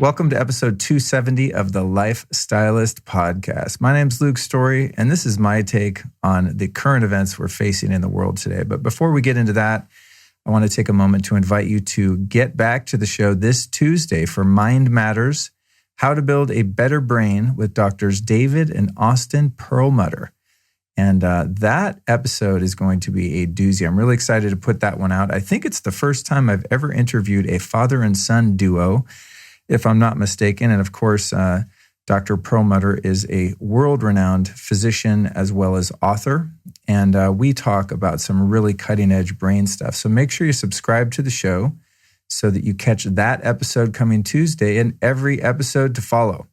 Welcome to episode 270 of the Life Stylist podcast. My name's Luke Story, and this is my take on the current events we're facing in the world today. But before we get into that, I want to take a moment to invite you to get back to the show this Tuesday for Mind Matters, How to Build a Better Brain with Doctors David and Austin Perlmutter. And that episode is going to be a doozy. I'm really excited to put that one out. I think it's the first time I've ever interviewed a father and son duo, if I'm not mistaken. And of course, Dr. Perlmutter is a world-renowned physician as well as author. And we talk about some really cutting-edge brain stuff. So make sure you subscribe to the show so that you catch that episode coming Tuesday and every episode to follow.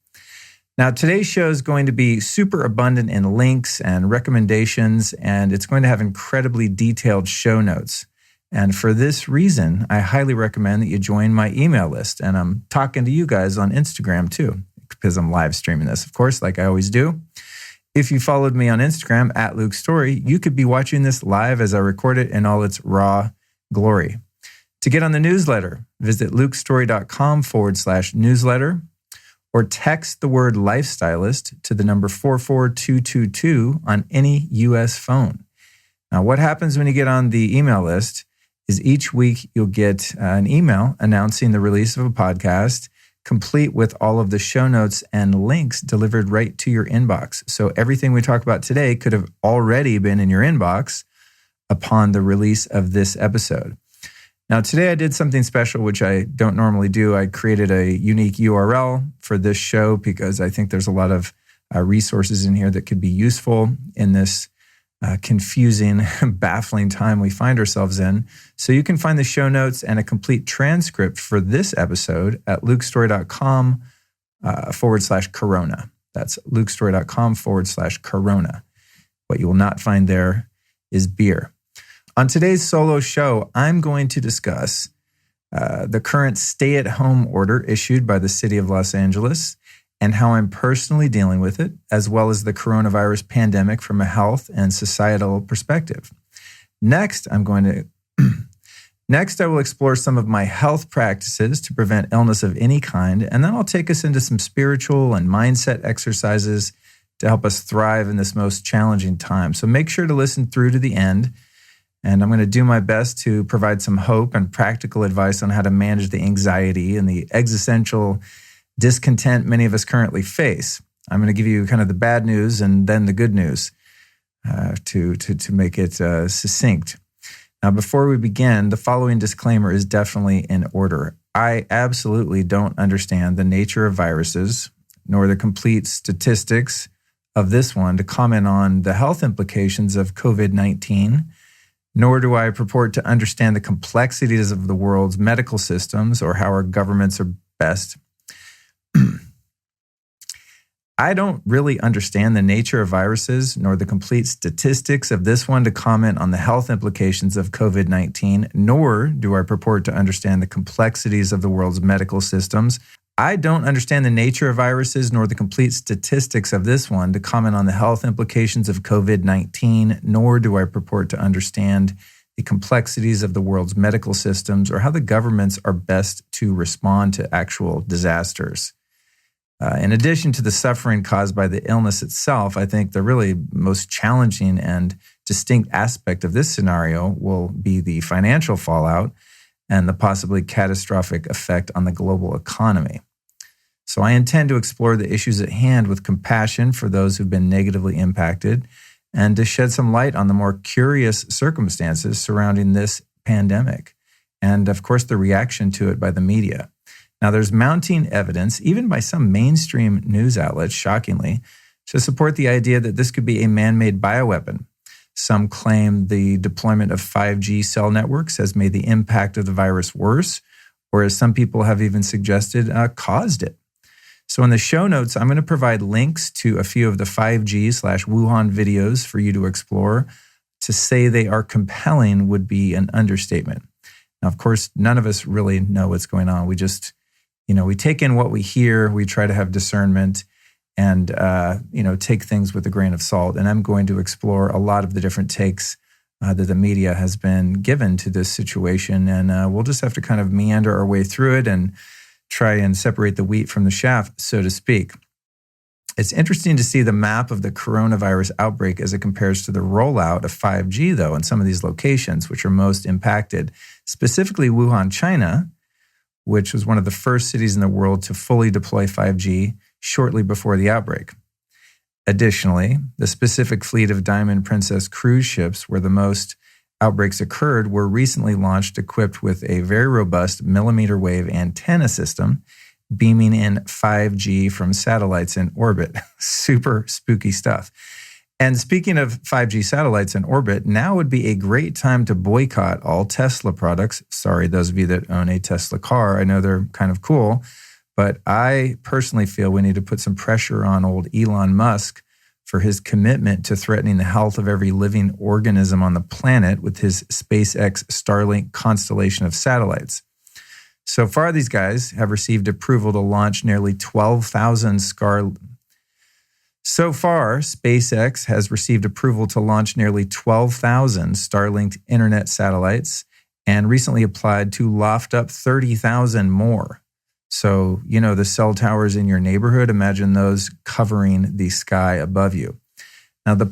Now, today's show is going to be super abundant in links and recommendations, and it's going to have incredibly detailed show notes. And for this reason, I highly recommend that you join my email list. And I'm talking to you guys on Instagram too, because I'm live streaming this, of course, like I always do. If you followed me on Instagram at Luke Story, you could be watching this live as I record it in all its raw glory. To get on the newsletter, visit lukestory.com/newsletter or text the word lifestylist to the number 44222 on any U.S. phone. Now, what happens when you get on the email list is each week you'll get an email announcing the release of a podcast, complete with all of the show notes and links delivered right to your inbox. So everything we talk about today could have already been in your inbox upon the release of this episode. Now, today I did something special, which I don't normally do. I created a unique URL for this show because I think there's a lot of resources in here that could be useful in this confusing, baffling time we find ourselves in. So you can find the show notes and a complete transcript for this episode at lukestory.com/corona. That's lukestory.com/corona. What you will not find there is beer. On today's solo show, I'm going to discuss the current stay-at-home order issued by the city of Los Angeles and how I'm personally dealing with it, as well as the coronavirus pandemic from a health and societal perspective. Next, I will explore some of my health practices to prevent illness of any kind, and then I'll take us into some spiritual and mindset exercises to help us thrive in this most challenging time. So make sure to listen through to the end, and I'm going to do my best to provide some hope and practical advice on how to manage the anxiety and the existential discontent many of us currently face. I'm going to give you kind of the bad news and then the good news to make it succinct. Now, before we begin, the following disclaimer is definitely in order. I absolutely don't understand the nature of viruses, nor the complete statistics of this one to comment on the health implications of COVID-19, nor do I purport to understand the complexities of the world's medical systems or how our governments are best. I don't really understand the nature of viruses nor the complete statistics of this one to comment on the health implications of COVID-19, nor do I purport to understand the complexities of the world's medical systems. I don't understand the nature of viruses nor the complete statistics of this one to comment on the health implications of COVID-19, nor do I purport to understand the complexities of the world's medical systems or how the governments are best to respond to actual disasters. In addition to the suffering caused by the illness itself, I think the really most challenging and distinct aspect of this scenario will be the financial fallout and the possibly catastrophic effect on the global economy. So I intend to explore the issues at hand with compassion for those who've been negatively impacted and to shed some light on the more curious circumstances surrounding this pandemic and, of course, the reaction to it by the media. Now, there's mounting evidence, even by some mainstream news outlets, shockingly, to support the idea that this could be a man-made bioweapon. Some claim the deployment of 5G cell networks has made the impact of the virus worse, or as some people have even suggested, caused it. So in the show notes, I'm going to provide links to a few of the 5G/Wuhan videos for you to explore. To say they are compelling would be an understatement. Now, of course, none of us really know what's going on. We just we take in what we hear, we try to have discernment and, take things with a grain of salt. And I'm going to explore a lot of the different takes that the media has been given to this situation. And we'll just have to kind of meander our way through it and try and separate the wheat from the chaff, so to speak. It's interesting to see the map of the coronavirus outbreak as it compares to the rollout of 5G, though, in some of these locations, which are most impacted, specifically Wuhan, China, which was one of the first cities in the world to fully deploy 5G shortly before the outbreak. Additionally, the specific fleet of Diamond Princess cruise ships where the most outbreaks occurred were recently launched equipped with a very robust millimeter wave antenna system beaming in 5G from satellites in orbit. Super spooky stuff. And speaking of 5G satellites in orbit, now would be a great time to boycott all Tesla products. Sorry, those of you that own a Tesla car, I know they're kind of cool, but I personally feel we need to put some pressure on old Elon Musk for his commitment to threatening the health of every living organism on the planet with his SpaceX Starlink constellation of satellites. So far, these guys have received approval to launch nearly 12,000 So far, SpaceX has received approval to launch nearly 12,000 Starlink internet satellites and recently applied to loft up 30,000 more. So, the cell towers in your neighborhood, imagine those covering the sky above you. Now, the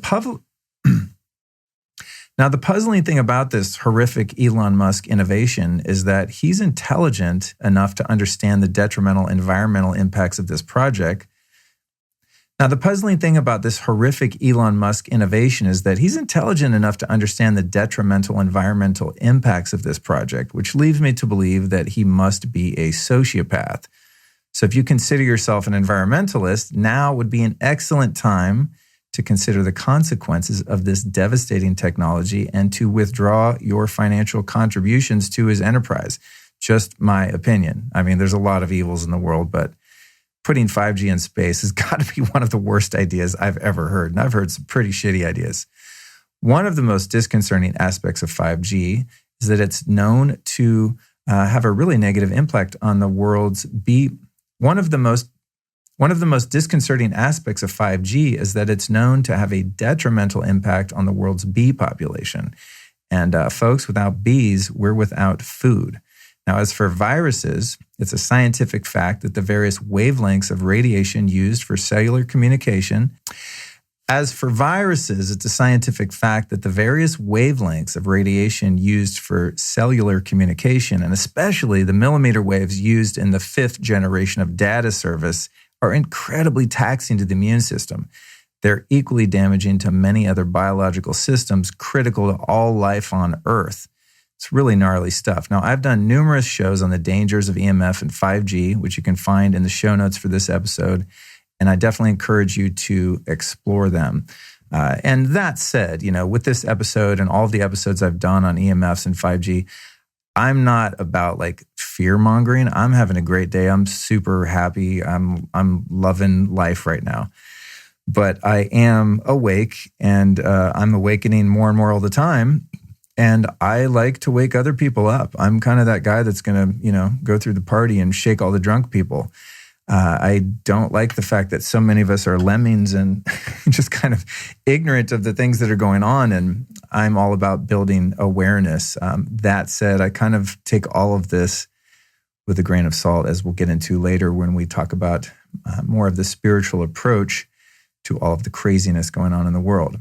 puzzling thing about this horrific Elon Musk innovation is that he's intelligent enough to understand the detrimental environmental impacts of this project. Now, the puzzling thing about this horrific Elon Musk innovation is that he's intelligent enough to understand the detrimental environmental impacts of this project, which leads me to believe that he must be a sociopath. So if you consider yourself an environmentalist, now would be an excellent time to consider the consequences of this devastating technology and to withdraw your financial contributions to his enterprise. Just my opinion. I mean, there's a lot of evils in the world, but putting 5G in space has got to be one of the worst ideas I've ever heard. And I've heard some pretty shitty ideas. One of the most disconcerting aspects of 5G is that it's known to have a really negative impact on the world's bee. One of the most disconcerting aspects of 5G is that it's known to have a detrimental impact on the world's bee population. And folks, without bees, we're without food. Now, as for viruses, it's a scientific fact that the various wavelengths of radiation used for cellular communication. As for viruses, it's a scientific fact that the various wavelengths of radiation used for cellular communication, and especially the millimeter waves used in the 5th generation of data service, are incredibly taxing to the immune system. They're equally damaging to many other biological systems critical to all life on Earth. It's really gnarly stuff. Now, I've done numerous shows on the dangers of EMF and 5G, which you can find in the show notes for this episode, and I definitely encourage you to explore them. And that said, with this episode and all of the episodes I've done on EMFs and 5G, I'm not about fear mongering. I'm having a great day. I'm super happy. I'm loving life right now. But I am awake, and I'm awakening more and more all the time. And I like to wake other people up. I'm kind of that guy that's going to, go through the party and shake all the drunk people. I don't like the fact that so many of us are lemmings and just kind of ignorant of the things that are going on. And I'm all about building awareness. That said, I kind of take all of this with a grain of salt, as we'll get into later when we talk about more of the spiritual approach to all of the craziness going on in the world.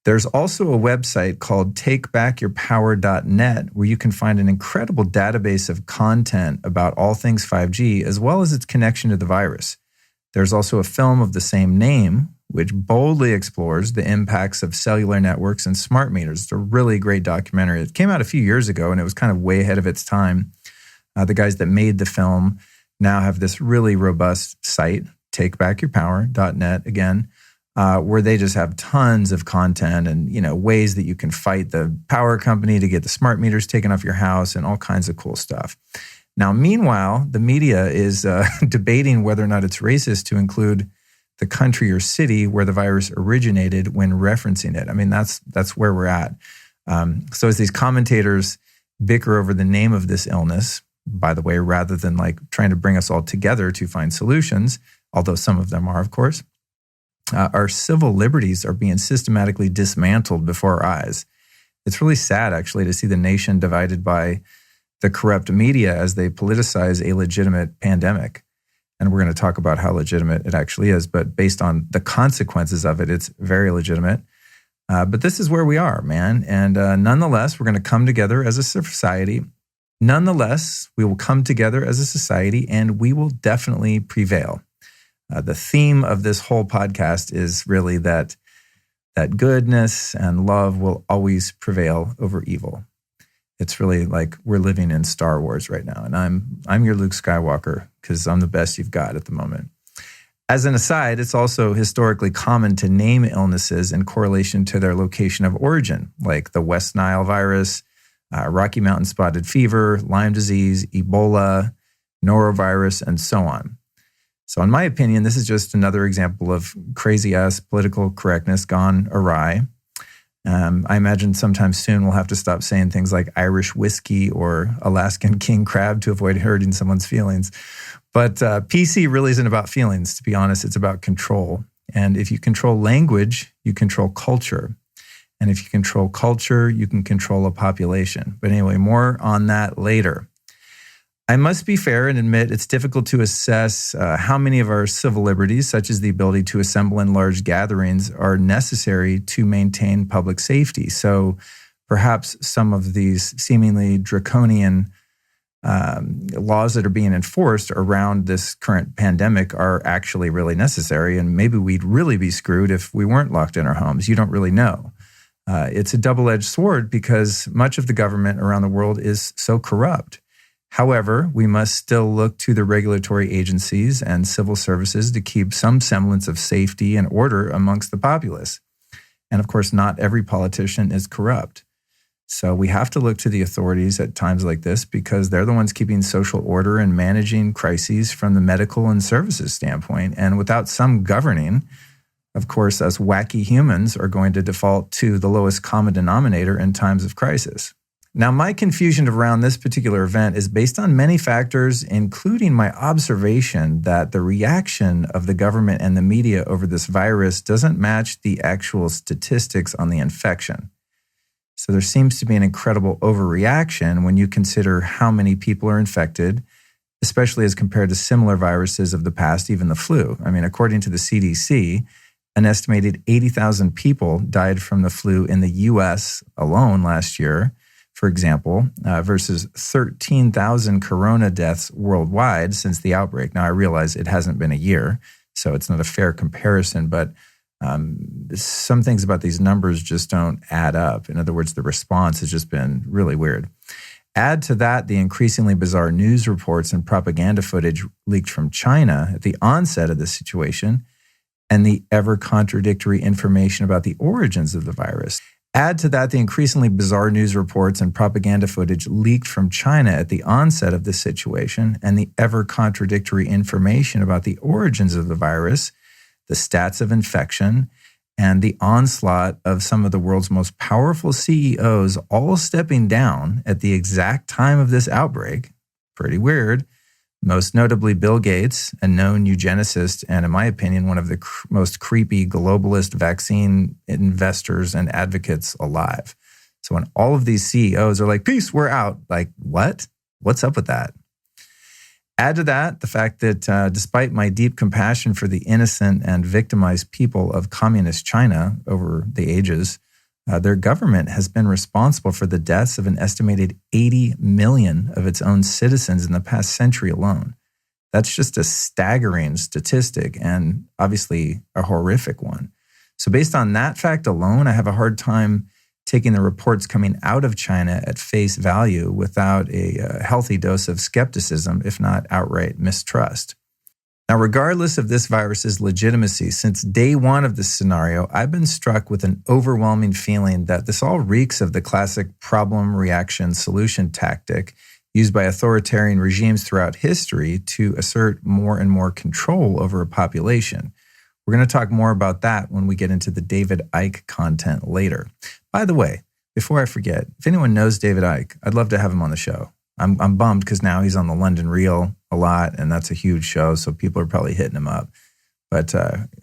There's also a website called takebackyourpower.net where you can find an incredible database of content about all things 5G, as well as its connection to the virus. There's also a film of the same name, which boldly explores the impacts of cellular networks and smart meters. It's a really great documentary. It came out a few years ago, and it was kind of way ahead of its time. The guys that made the film now have this really robust site, takebackyourpower.net, again, where they just have tons of content and, ways that you can fight the power company to get the smart meters taken off your house and all kinds of cool stuff. Now, meanwhile, the media is debating whether or not it's racist to include the country or city where the virus originated when referencing it. I mean, that's where we're at. So as these commentators bicker over the name of this illness, by the way, rather than trying to bring us all together to find solutions, although some of them are, of course, our civil liberties are being systematically dismantled before our eyes. It's really sad, actually, to see the nation divided by the corrupt media as they politicize a legitimate pandemic. And we're going to talk about how legitimate it actually is, but based on the consequences of it, it's very legitimate. But this is where we are, man. And nonetheless, we're going to come together as a society. Nonetheless, we will come together as a society and we will definitely prevail. The theme of this whole podcast is really that goodness and love will always prevail over evil. It's really like we're living in Star Wars right now. And I'm your Luke Skywalker because I'm the best you've got at the moment. As an aside, it's also historically common to name illnesses in correlation to their location of origin, like the West Nile virus, Rocky Mountain spotted fever, Lyme disease, Ebola, norovirus, and so on. So in my opinion, this is just another example of crazy-ass political correctness gone awry. I imagine sometime soon we'll have to stop saying things like Irish whiskey or Alaskan king crab to avoid hurting someone's feelings. But PC really isn't about feelings, to be honest. It's about control. And if you control language, you control culture. And if you control culture, you can control a population. But anyway, more on that later. I must be fair and admit it's difficult to assess how many of our civil liberties, such as the ability to assemble in large gatherings, are necessary to maintain public safety. So perhaps some of these seemingly draconian laws that are being enforced around this current pandemic are actually really necessary. And maybe we'd really be screwed if we weren't locked in our homes. You don't really know. It's a double-edged sword because much of the government around the world is so corrupt. However, we must still look to the regulatory agencies and civil services to keep some semblance of safety and order amongst the populace. And of course, not every politician is corrupt. So we have to look to the authorities at times like this because they're the ones keeping social order and managing crises from the medical and services standpoint. And without some governing, of course, us wacky humans are going to default to the lowest common denominator in times of crisis. Now, my confusion around this particular event is based on many factors, including my observation that the reaction of the government and the media over this virus doesn't match the actual statistics on the infection. So there seems to be an incredible overreaction when you consider how many people are infected, especially as compared to similar viruses of the past, even the flu. I mean, according to the CDC, an estimated 80,000 people died from the flu in the U.S. alone last year, for example, versus 13,000 corona deaths worldwide since the outbreak. Now, I realize it hasn't been a year, so it's not a fair comparison, but some things about these numbers just don't add up. In other words, the response has just been really weird. Add to that the increasingly bizarre news reports and propaganda footage leaked from China at the onset of this situation, and the ever-contradictory information about the origins of the virus. Add to that the increasingly bizarre news reports and propaganda footage leaked from China at the onset of this situation, and the ever-contradictory information about the origins of the virus, the stats of infection, and the onslaught of some of the world's most powerful CEOs all stepping down at the exact time of this outbreak. Pretty weird. Most notably Bill Gates, a known eugenicist, and in my opinion, one of the most creepy globalist vaccine investors and advocates alive. So when all of these CEOs are like, peace, we're out, like, what? What's up with that? Add to that the fact that despite my deep compassion for the innocent and victimized people of communist China over the ages, their government has been responsible for the deaths of an estimated 80 million of its own citizens in the past century alone. That's just a staggering statistic and obviously a horrific one. So based on that fact alone, I have a hard time taking the reports coming out of China at face value without a healthy dose of skepticism, if not outright mistrust. Now, regardless of this virus's legitimacy, since day one of this scenario, I've been struck with an overwhelming feeling that this all reeks of the classic problem, reaction, solution tactic used by authoritarian regimes throughout history to assert more and more control over a population. We're going to talk more about that when we get into the David Icke content later. By the way, before I forget, if anyone knows David Icke, I'd love to have him on the show. I'm bummed because now he's on the London Reel a lot, and that's a huge show, so people are probably hitting him up. But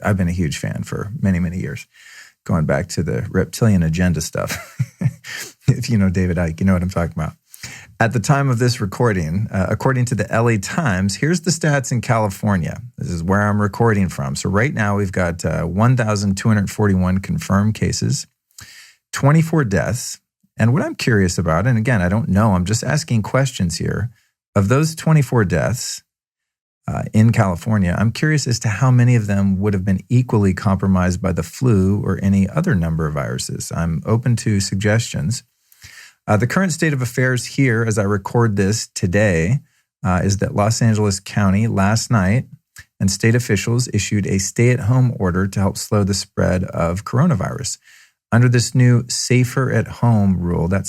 I've been a huge fan for many, many years, going back to the reptilian agenda stuff. If you know David Icke, you know what I'm talking about. At the time of this recording, according to the LA Times, here's the stats in California. This is where I'm recording from. So right now we've got 1,241 confirmed cases, 24 deaths. And what I'm curious about, and again, I don't know, I'm just asking questions here. Of those 24 deaths in California, I'm curious as to how many of them would have been equally compromised by the flu or any other number of viruses. I'm open to suggestions. The current state of affairs here, as I record this today, is that Los Angeles County last night and state officials issued a stay-at-home order to help slow the spread of coronavirus. Under this new safer at home rule, that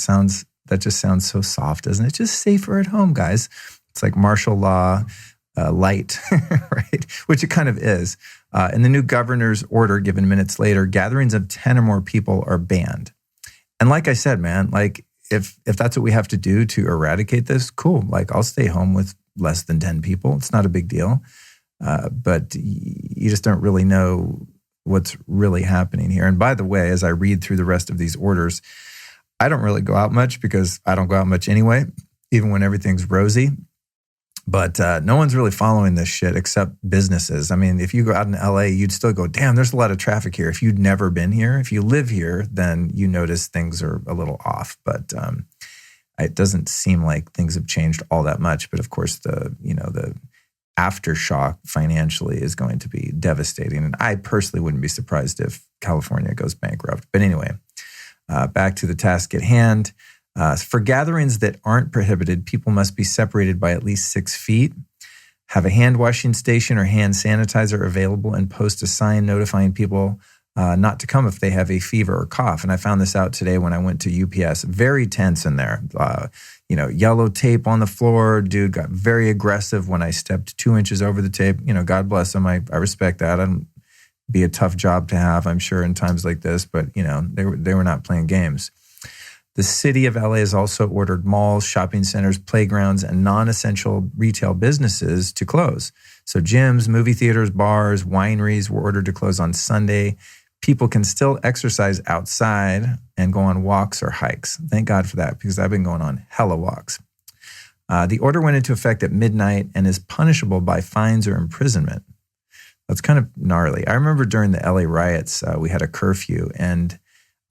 just sounds so soft, doesn't it? Just safer at home, guys. It's like martial law light, right? Which it kind of is. In the new governor's order given minutes later, gatherings of 10 or more people are banned. And like I said, man, like if that's what we have to do to eradicate this, cool. Like I'll stay home with less than 10 people. It's not a big deal. But you just don't really know what's really happening here. And by the way, as I read through the rest of these orders, I don't really go out much because I don't go out much anyway, even when everything's rosy. But no one's really following this shit except businesses. I mean, if you go out in LA, you'd still go, damn, there's a lot of traffic here. If you'd never been here, if you live here, then you notice things are a little off. But it doesn't seem like things have changed all that much. But of course, the aftershock financially is going to be devastating. And I personally wouldn't be surprised if California goes bankrupt. But anyway, back to the task at hand. For gatherings that aren't prohibited, people must be separated by at least 6 feet, have a hand washing station or hand sanitizer available, and post a sign notifying people not to come if they have a fever or cough. And I found this out today when I went to UPS. Very tense in there. Yellow tape on the floor. Dude got very aggressive when I stepped 2 inches over the tape. God bless him. I respect that. It'd be a tough job to have, I'm sure, in times like this. But, they were not playing games. The city of LA has also ordered malls, shopping centers, playgrounds, and non-essential retail businesses to close. So gyms, movie theaters, bars, wineries were ordered to close on Sunday. People can still exercise outside and go on walks or hikes. Thank God for that, because I've been going on hella walks. The order went into effect at midnight and is punishable by fines or imprisonment. That's kind of gnarly. I remember during the LA riots, we had a curfew, and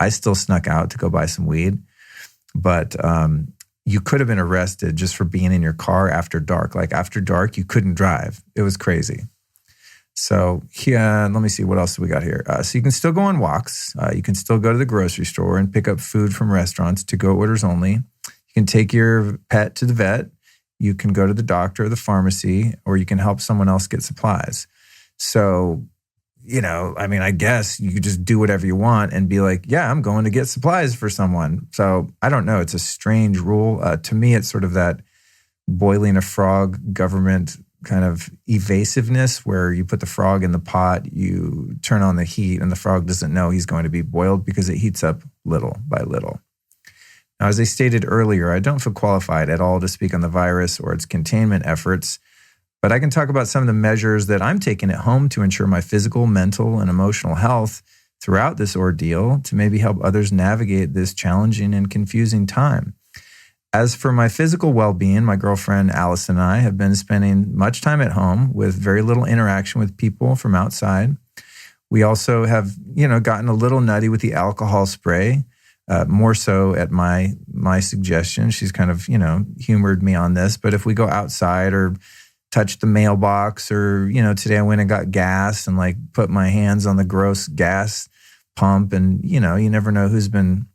I still snuck out to go buy some weed. But you could have been arrested just for being in your car after dark. Like after dark, you couldn't drive. It was crazy. So let me see, what else we got here? So you can still go on walks. You can still go to the grocery store and pick up food from restaurants, to-go orders only. You can take your pet to the vet. You can go to the doctor or the pharmacy, or you can help someone else get supplies. So, I guess you could just do whatever you want and be like, yeah, I'm going to get supplies for someone. So I don't know. It's a strange rule. To me, it's sort of that boiling a frog government kind of evasiveness, where you put the frog in the pot, you turn on the heat, and the frog doesn't know he's going to be boiled because it heats up little by little. Now, as I stated earlier, I don't feel qualified at all to speak on the virus or its containment efforts, but I can talk about some of the measures that I'm taking at home to ensure my physical, mental, and emotional health throughout this ordeal, to maybe help others navigate this challenging and confusing time. As for my physical well-being, my girlfriend Alice and I have been spending much time at home with very little interaction with people from outside. We also have, gotten a little nutty with the alcohol spray, more so at my suggestion. She's kind of, humored me on this. But if we go outside or touch the mailbox, or, today I went and got gas and put my hands on the gross gas pump, and, you never know who's been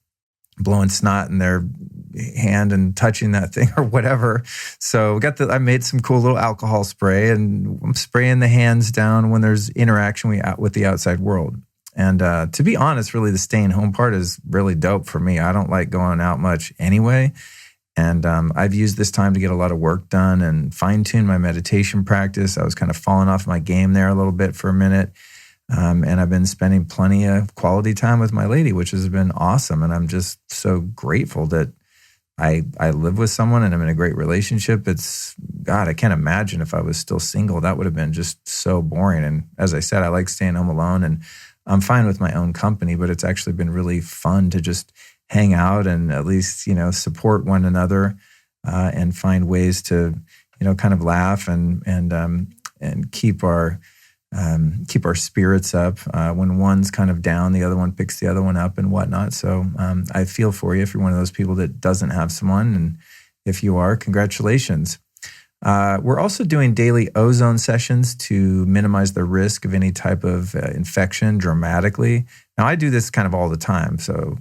blowing snot in their hand and touching that thing or whatever. So I made some cool little alcohol spray, and I'm spraying the hands down when there's interaction with the outside world. And to be honest, really the staying home part is really dope for me. I don't like going out much anyway. And I've used this time to get a lot of work done and fine-tune my meditation practice. I was kind of falling off my game there a little bit for a minute. And I've been spending plenty of quality time with my lady, which has been awesome. And I'm just so grateful that I live with someone and I'm in a great relationship. God, I can't imagine if I was still single. That would have been just so boring. And as I said, I like staying home alone, and I'm fine with my own company, but it's actually been really fun to just hang out and at least, support one another. and find ways to, kind of laugh and keep our spirits up. When one's kind of down, the other one picks the other one up and whatnot. So I feel for you if you're one of those people that doesn't have someone. And if you are, congratulations. We're also doing daily ozone sessions to minimize the risk of any type of infection dramatically. Now, I do this kind of all the time. So,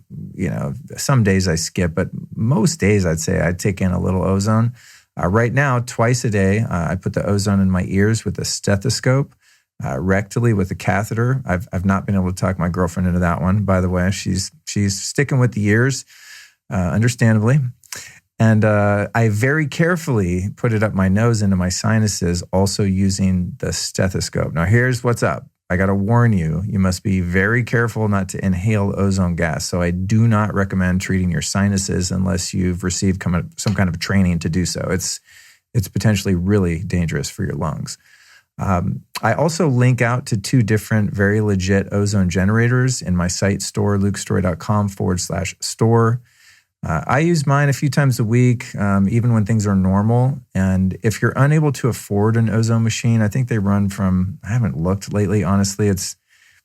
some days I skip, but most days I'd say I take in a little ozone. Right now, twice a day, I put the ozone in my ears with a stethoscope, rectally with a catheter. I've not been able to talk my girlfriend into that one, by the way. She's sticking with the ears, understandably. And I very carefully put it up my nose into my sinuses, also using the stethoscope. Now, here's what's up. I got to warn you, you must be very careful not to inhale ozone gas. So I do not recommend treating your sinuses unless you've received some kind of training to do so. It's potentially really dangerous for your lungs. I also link out to 2 different very legit ozone generators in my site store, lukestory.com/store. I use mine a few times a week, even when things are normal. And if you're unable to afford an ozone machine, I think they run from, I haven't looked lately, honestly, it's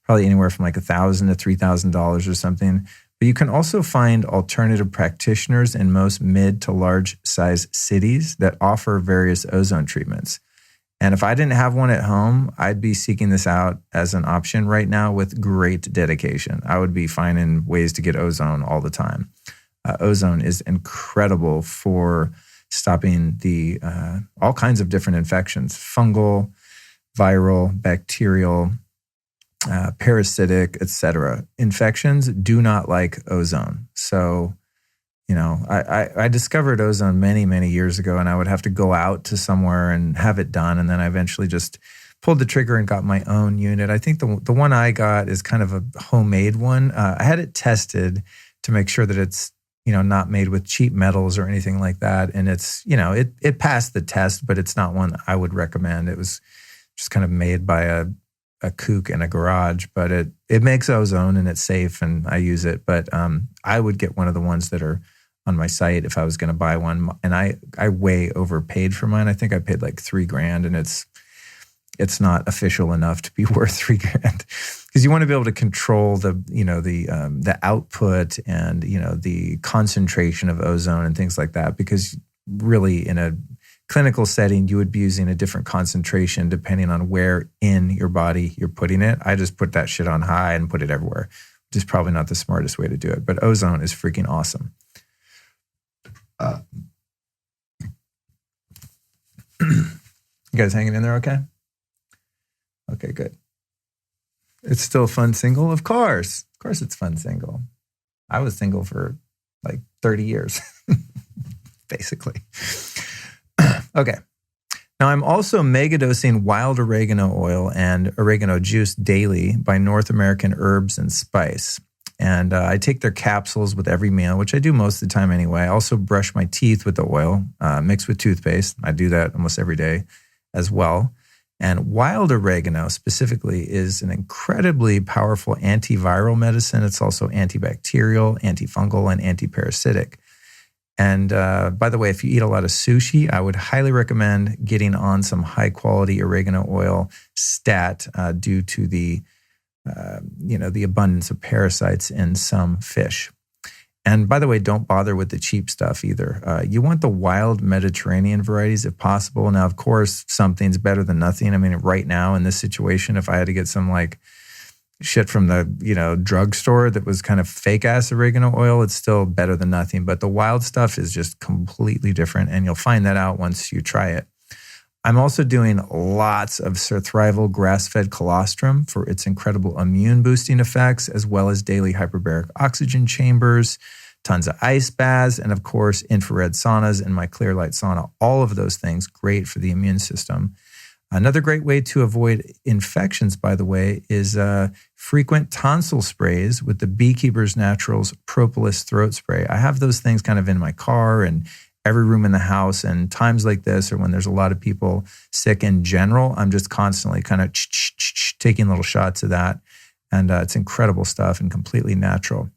probably anywhere from like $1,000 to $3,000 or something. But you can also find alternative practitioners in most mid to large size cities that offer various ozone treatments. And if I didn't have one at home, I'd be seeking this out as an option right now with great dedication. I would be finding ways to get ozone all the time. Ozone is incredible for stopping the all kinds of different infections: fungal, viral, bacterial, parasitic, etc. Infections do not like ozone. So, I discovered ozone many, many years ago, and I would have to go out to somewhere and have it done. And then I eventually just pulled the trigger and got my own unit. I think the one I got is kind of a homemade one. I had it tested to make sure that it's not made with cheap metals or anything like that. And it's, it passed the test, but it's not one I would recommend. It was just kind of made by a kook in a garage, but it makes ozone and it's safe and I use it. But I would get one of the ones that are on my site if I was going to buy one. And I way overpaid for mine. I think I paid like $3,000, and it's not official enough to be worth $3,000 because you want to be able to control the output and, the concentration of ozone and things like that, because really in a clinical setting, you would be using a different concentration depending on where in your body you're putting it. I just put that shit on high and put it everywhere, which is probably not the smartest way to do it, but ozone is freaking awesome. You guys hanging in there okay? Okay, good. It's still a fun single? Of course. Of course it's fun single. I was single for like 30 years, basically. Okay. Now, I'm also megadosing wild oregano oil and oregano juice daily by North American Herbs and Spice. And I take their capsules with every meal, which I do most of the time anyway. I also brush my teeth with the oil mixed with toothpaste. I do that almost every day as well. And wild oregano specifically is an incredibly powerful antiviral medicine. It's also antibacterial, antifungal, and antiparasitic. And by the way, if you eat a lot of sushi, I would highly recommend getting on some high quality oregano oil stat due to the abundance of parasites in some fish. And by the way, don't bother with the cheap stuff either. You want the wild Mediterranean varieties if possible. Now, of course, something's better than nothing. I mean, right now in this situation, if I had to get some like shit from the, drugstore that was kind of fake ass oregano oil, it's still better than nothing. But the wild stuff is just completely different. And you'll find that out once you try it. I'm also doing lots of surthrival grass-fed colostrum for its incredible immune-boosting effects, as well as daily hyperbaric oxygen chambers, tons of ice baths, and of course, infrared saunas and my clear light sauna. All of those things great for the immune system. Another great way to avoid infections, by the way, is frequent tonsil sprays with the Beekeeper's Naturals Propolis throat spray. I have those things kind of in my car and every room in the house, and times like this or when there's a lot of people sick in general, I'm just constantly kind of taking little shots of that. And it's incredible stuff and completely natural.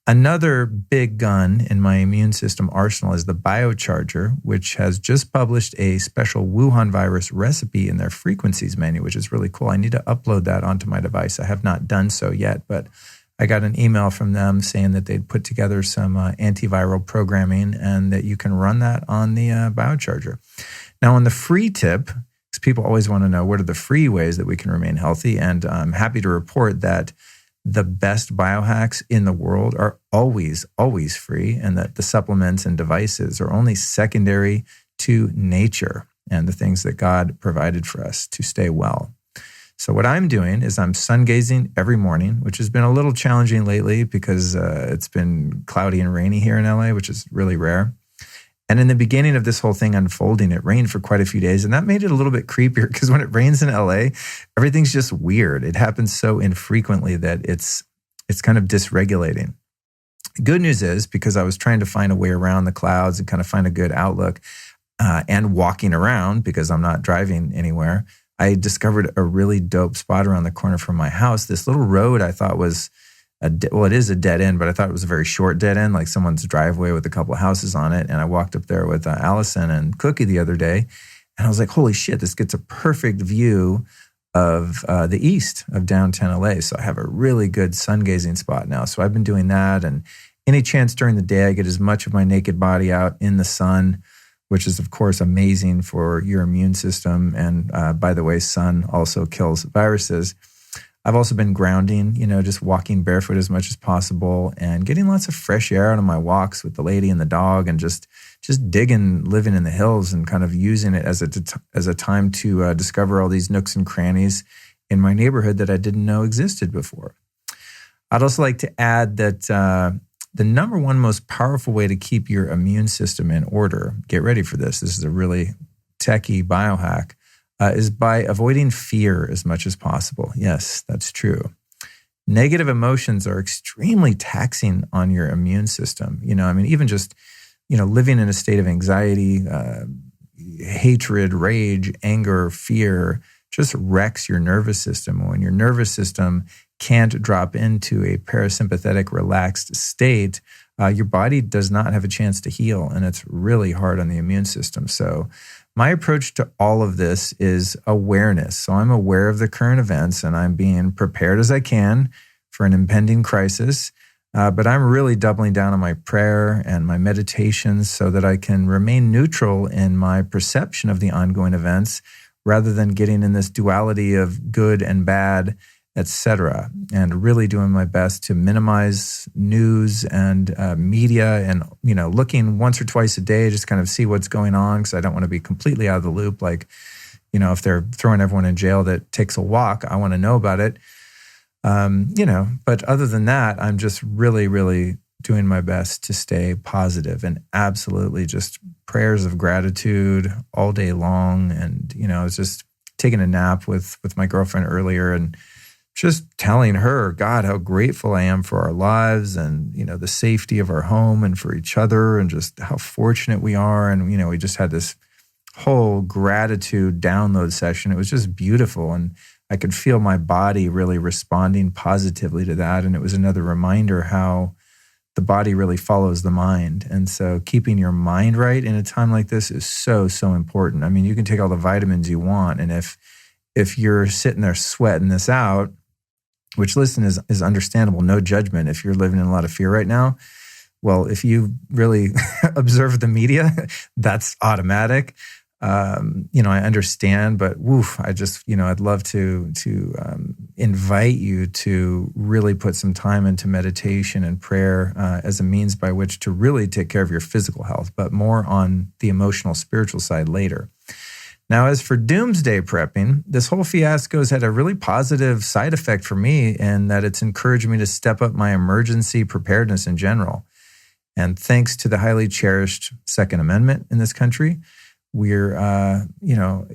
Another big gun in my immune system arsenal is the biocharger, which has just published a special Wuhan virus recipe in their frequencies menu, which is really cool. I need to upload that onto my device. I have not done so yet, but I got an email from them saying that they'd put together some antiviral programming and that you can run that on the biocharger. Now, on the free tip, because people always want to know what are the free ways that we can remain healthy, and I'm happy to report that the best biohacks in the world are always, always free, and that the supplements and devices are only secondary to nature and the things that God provided for us to stay well. So what I'm doing is I'm sun gazing every morning, which has been a little challenging lately because it's been cloudy and rainy here in LA, which is really rare. And in the beginning of this whole thing unfolding, it rained for quite a few days, and that made it a little bit creepier because when it rains in LA, everything's just weird. It happens so infrequently that it's kind of dysregulating. Good news is, because I was trying to find a way around the clouds and kind of find a good outlook and walking around because I'm not driving anywhere, I discovered a really dope spot around the corner from my house. This little road I thought was, it is a dead end, but I thought it was a very short dead end, like someone's driveway with a couple of houses on it. And I walked up there with Allison and Cookie the other day, and I was like, holy shit, this gets a perfect view of the east of downtown LA. So I have a really good sun gazing spot now. So I've been doing that, and any chance during the day I get as much of my naked body out in the sun, which is, of course, amazing for your immune system. And by the way, sun also kills viruses. I've also been grounding, just walking barefoot as much as possible and getting lots of fresh air out of my walks with the lady and the dog, and just digging, living in the hills and kind of using it as a time to discover all these nooks and crannies in my neighborhood that I didn't know existed before. I'd also like to add that the number one most powerful way to keep your immune system in order, get ready for this, this is a really techie biohack, is by avoiding fear as much as possible. Yes, that's true. Negative emotions are extremely taxing on your immune system. Even just, living in a state of anxiety, hatred, rage, anger, fear, just wrecks your nervous system. When your nervous system can't drop into a parasympathetic, relaxed state, your body does not have a chance to heal, and it's really hard on the immune system. So my approach to all of this is awareness. So I'm aware of the current events, and I'm being prepared as I can for an impending crisis. But I'm really doubling down on my prayer and my meditations so that I can remain neutral in my perception of the ongoing events rather than getting in this duality of good and bad, etc., and really doing my best to minimize news and media, and looking once or twice a day, just kind of see what's going on, because I don't want to be completely out of the loop. Like, if they're throwing everyone in jail that takes a walk, I want to know about it. But other than that, I'm just really, really doing my best to stay positive, and absolutely just prayers of gratitude all day long. And I was just taking a nap with my girlfriend earlier, and just telling her, God, how grateful I am for our lives and, the safety of our home and for each other, and just how fortunate we are. And, we just had this whole gratitude download session. It was just beautiful. And I could feel my body really responding positively to that. And it was another reminder how the body really follows the mind. And so keeping your mind right in a time like this is so, so important. You can take all the vitamins you want. And if you're sitting there sweating this out, which, listen, is understandable, no judgment. If you're living in a lot of fear right now, well, if you really observe the media, that's automatic. I understand, but I just, I'd love to invite you to really put some time into meditation and prayer as a means by which to really take care of your physical health, but more on the emotional, spiritual side later. Now, as for doomsday prepping, this whole fiasco has had a really positive side effect for me, in that it's encouraged me to step up my emergency preparedness in general. And thanks to the highly cherished Second Amendment in this country, we're,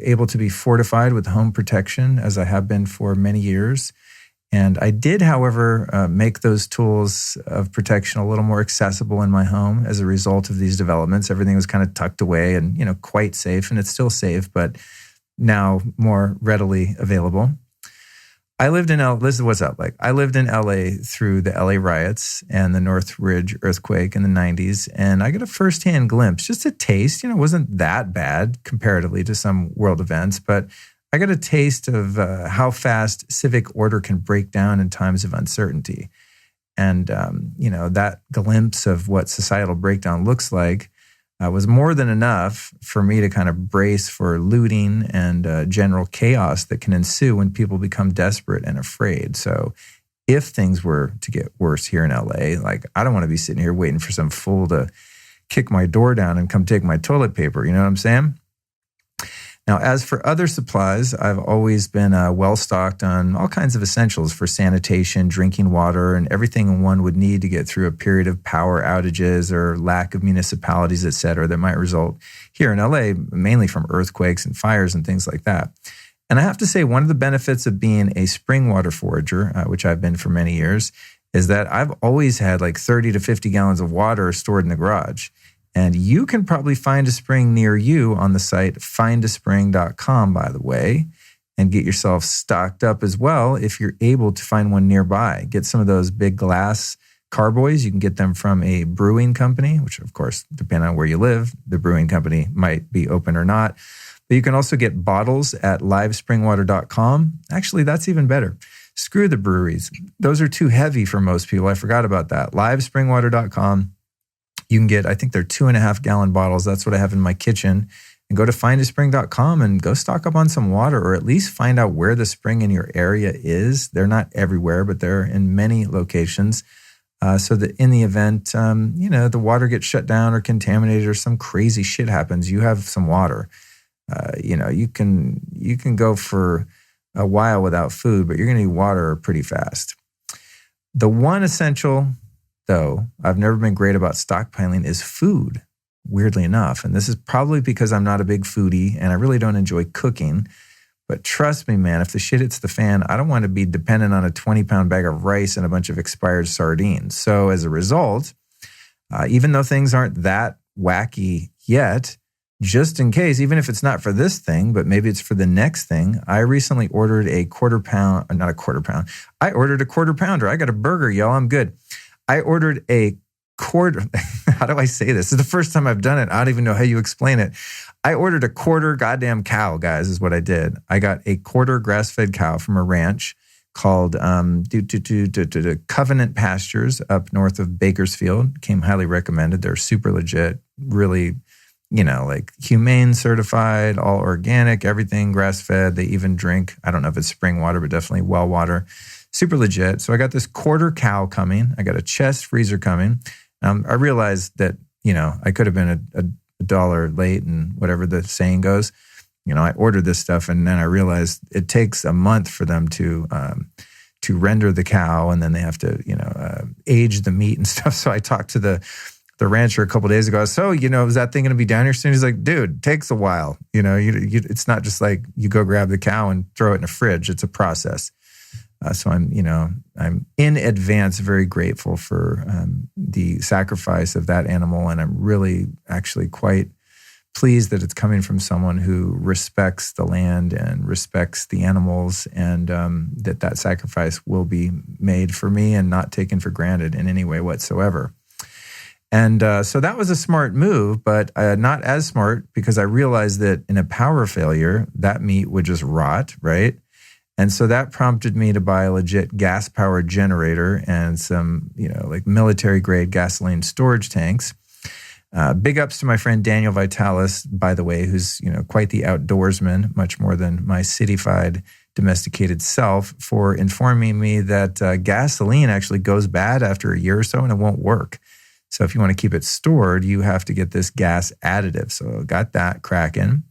able to be fortified with home protection, as I have been for many years. And I did, however, make those tools of protection a little more accessible in my home as a result of these developments. Everything was kind of tucked away and, quite safe, and it's still safe, but now more readily available. I lived in this is what's up. Like I lived in LA through the LA riots and the Northridge earthquake in the 90s. And I got a firsthand glimpse, just a taste, it wasn't that bad comparatively to some world events, but I got a taste of how fast civic order can break down in times of uncertainty. And, that glimpse of what societal breakdown looks like was more than enough for me to kind of brace for looting and general chaos that can ensue when people become desperate and afraid. So if things were to get worse here in LA, like I don't want to be sitting here waiting for some fool to kick my door down and come take my toilet paper. You know what I'm saying? Now, as for other supplies, I've always been well-stocked on all kinds of essentials for sanitation, drinking water, and everything one would need to get through a period of power outages or lack of municipalities, et cetera, that might result here in LA, mainly from earthquakes and fires and things like that. And I have to say, one of the benefits of being a spring water forager, which I've been for many years, is that I've always had like 30 to 50 gallons of water stored in the garage. And you can probably find a spring near you on the site findaspring.com, by the way, and get yourself stocked up as well if you're able to find one nearby. Get some of those big glass carboys. You can get them from a brewing company, which, of course, depending on where you live, the brewing company might be open or not. But you can also get bottles at livespringwater.com. Actually, that's even better. Screw the breweries. Those are too heavy for most people. I forgot about that. Livespringwater.com. You can get, I think they're 2.5 gallon bottles. That's what I have in my kitchen. And go to findaspring.com and go stock up on some water, or at least find out where the spring in your area is. They're not everywhere, but they're in many locations. So that in the event, the water gets shut down or contaminated or some crazy shit happens, you have some water. You can go for a while without food, but you're going to need water pretty fast. The one essential, though, I've never been great about stockpiling is food, weirdly enough. And this is probably because I'm not a big foodie and I really don't enjoy cooking. But trust me, man, if the shit hits the fan, I don't want to be dependent on a 20-pound bag of rice and a bunch of expired sardines. So as a result, even though things aren't that wacky yet, just in case, even if it's not for this thing, but maybe it's for the next thing, I recently ordered I ordered a quarter pounder. I got a burger, y'all. I'm good. I ordered a quarter. How do I say this? This is the first time I've done it. I don't even know how you explain it. I ordered a quarter goddamn cow, guys, is what I did. I got a quarter grass-fed cow from a ranch called Covenant Pastures up north of Bakersfield. Came highly recommended. They're super legit, really, like humane certified, all organic, everything grass-fed. They even drink, I don't know if it's spring water, but definitely well water. Super legit. So I got this quarter cow coming. I got a chest freezer coming. I realized that, I could have been a dollar late and whatever the saying goes. I ordered this stuff and then I realized it takes a month for them to render the cow, and then they have to, age the meat and stuff. So I talked to the rancher a couple of days ago. So, is that thing going to be down here soon? He's like, dude, it takes a while. It's not just like you go grab the cow and throw it in a fridge. It's a process. So I'm in advance very grateful for the sacrifice of that animal. And I'm really actually quite pleased that it's coming from someone who respects the land and respects the animals, and that sacrifice will be made for me and not taken for granted in any way whatsoever. And so that was a smart move, but not as smart because I realized that in a power failure, that meat would just rot, right? And so that prompted me to buy a legit gas-powered generator and some, like military-grade gasoline storage tanks. Big ups to my friend Daniel Vitalis, by the way, who's, quite the outdoorsman, much more than my citified, domesticated self, for informing me that gasoline actually goes bad after a year or so and it won't work. So if you want to keep it stored, you have to get this gas additive. So got that cracking.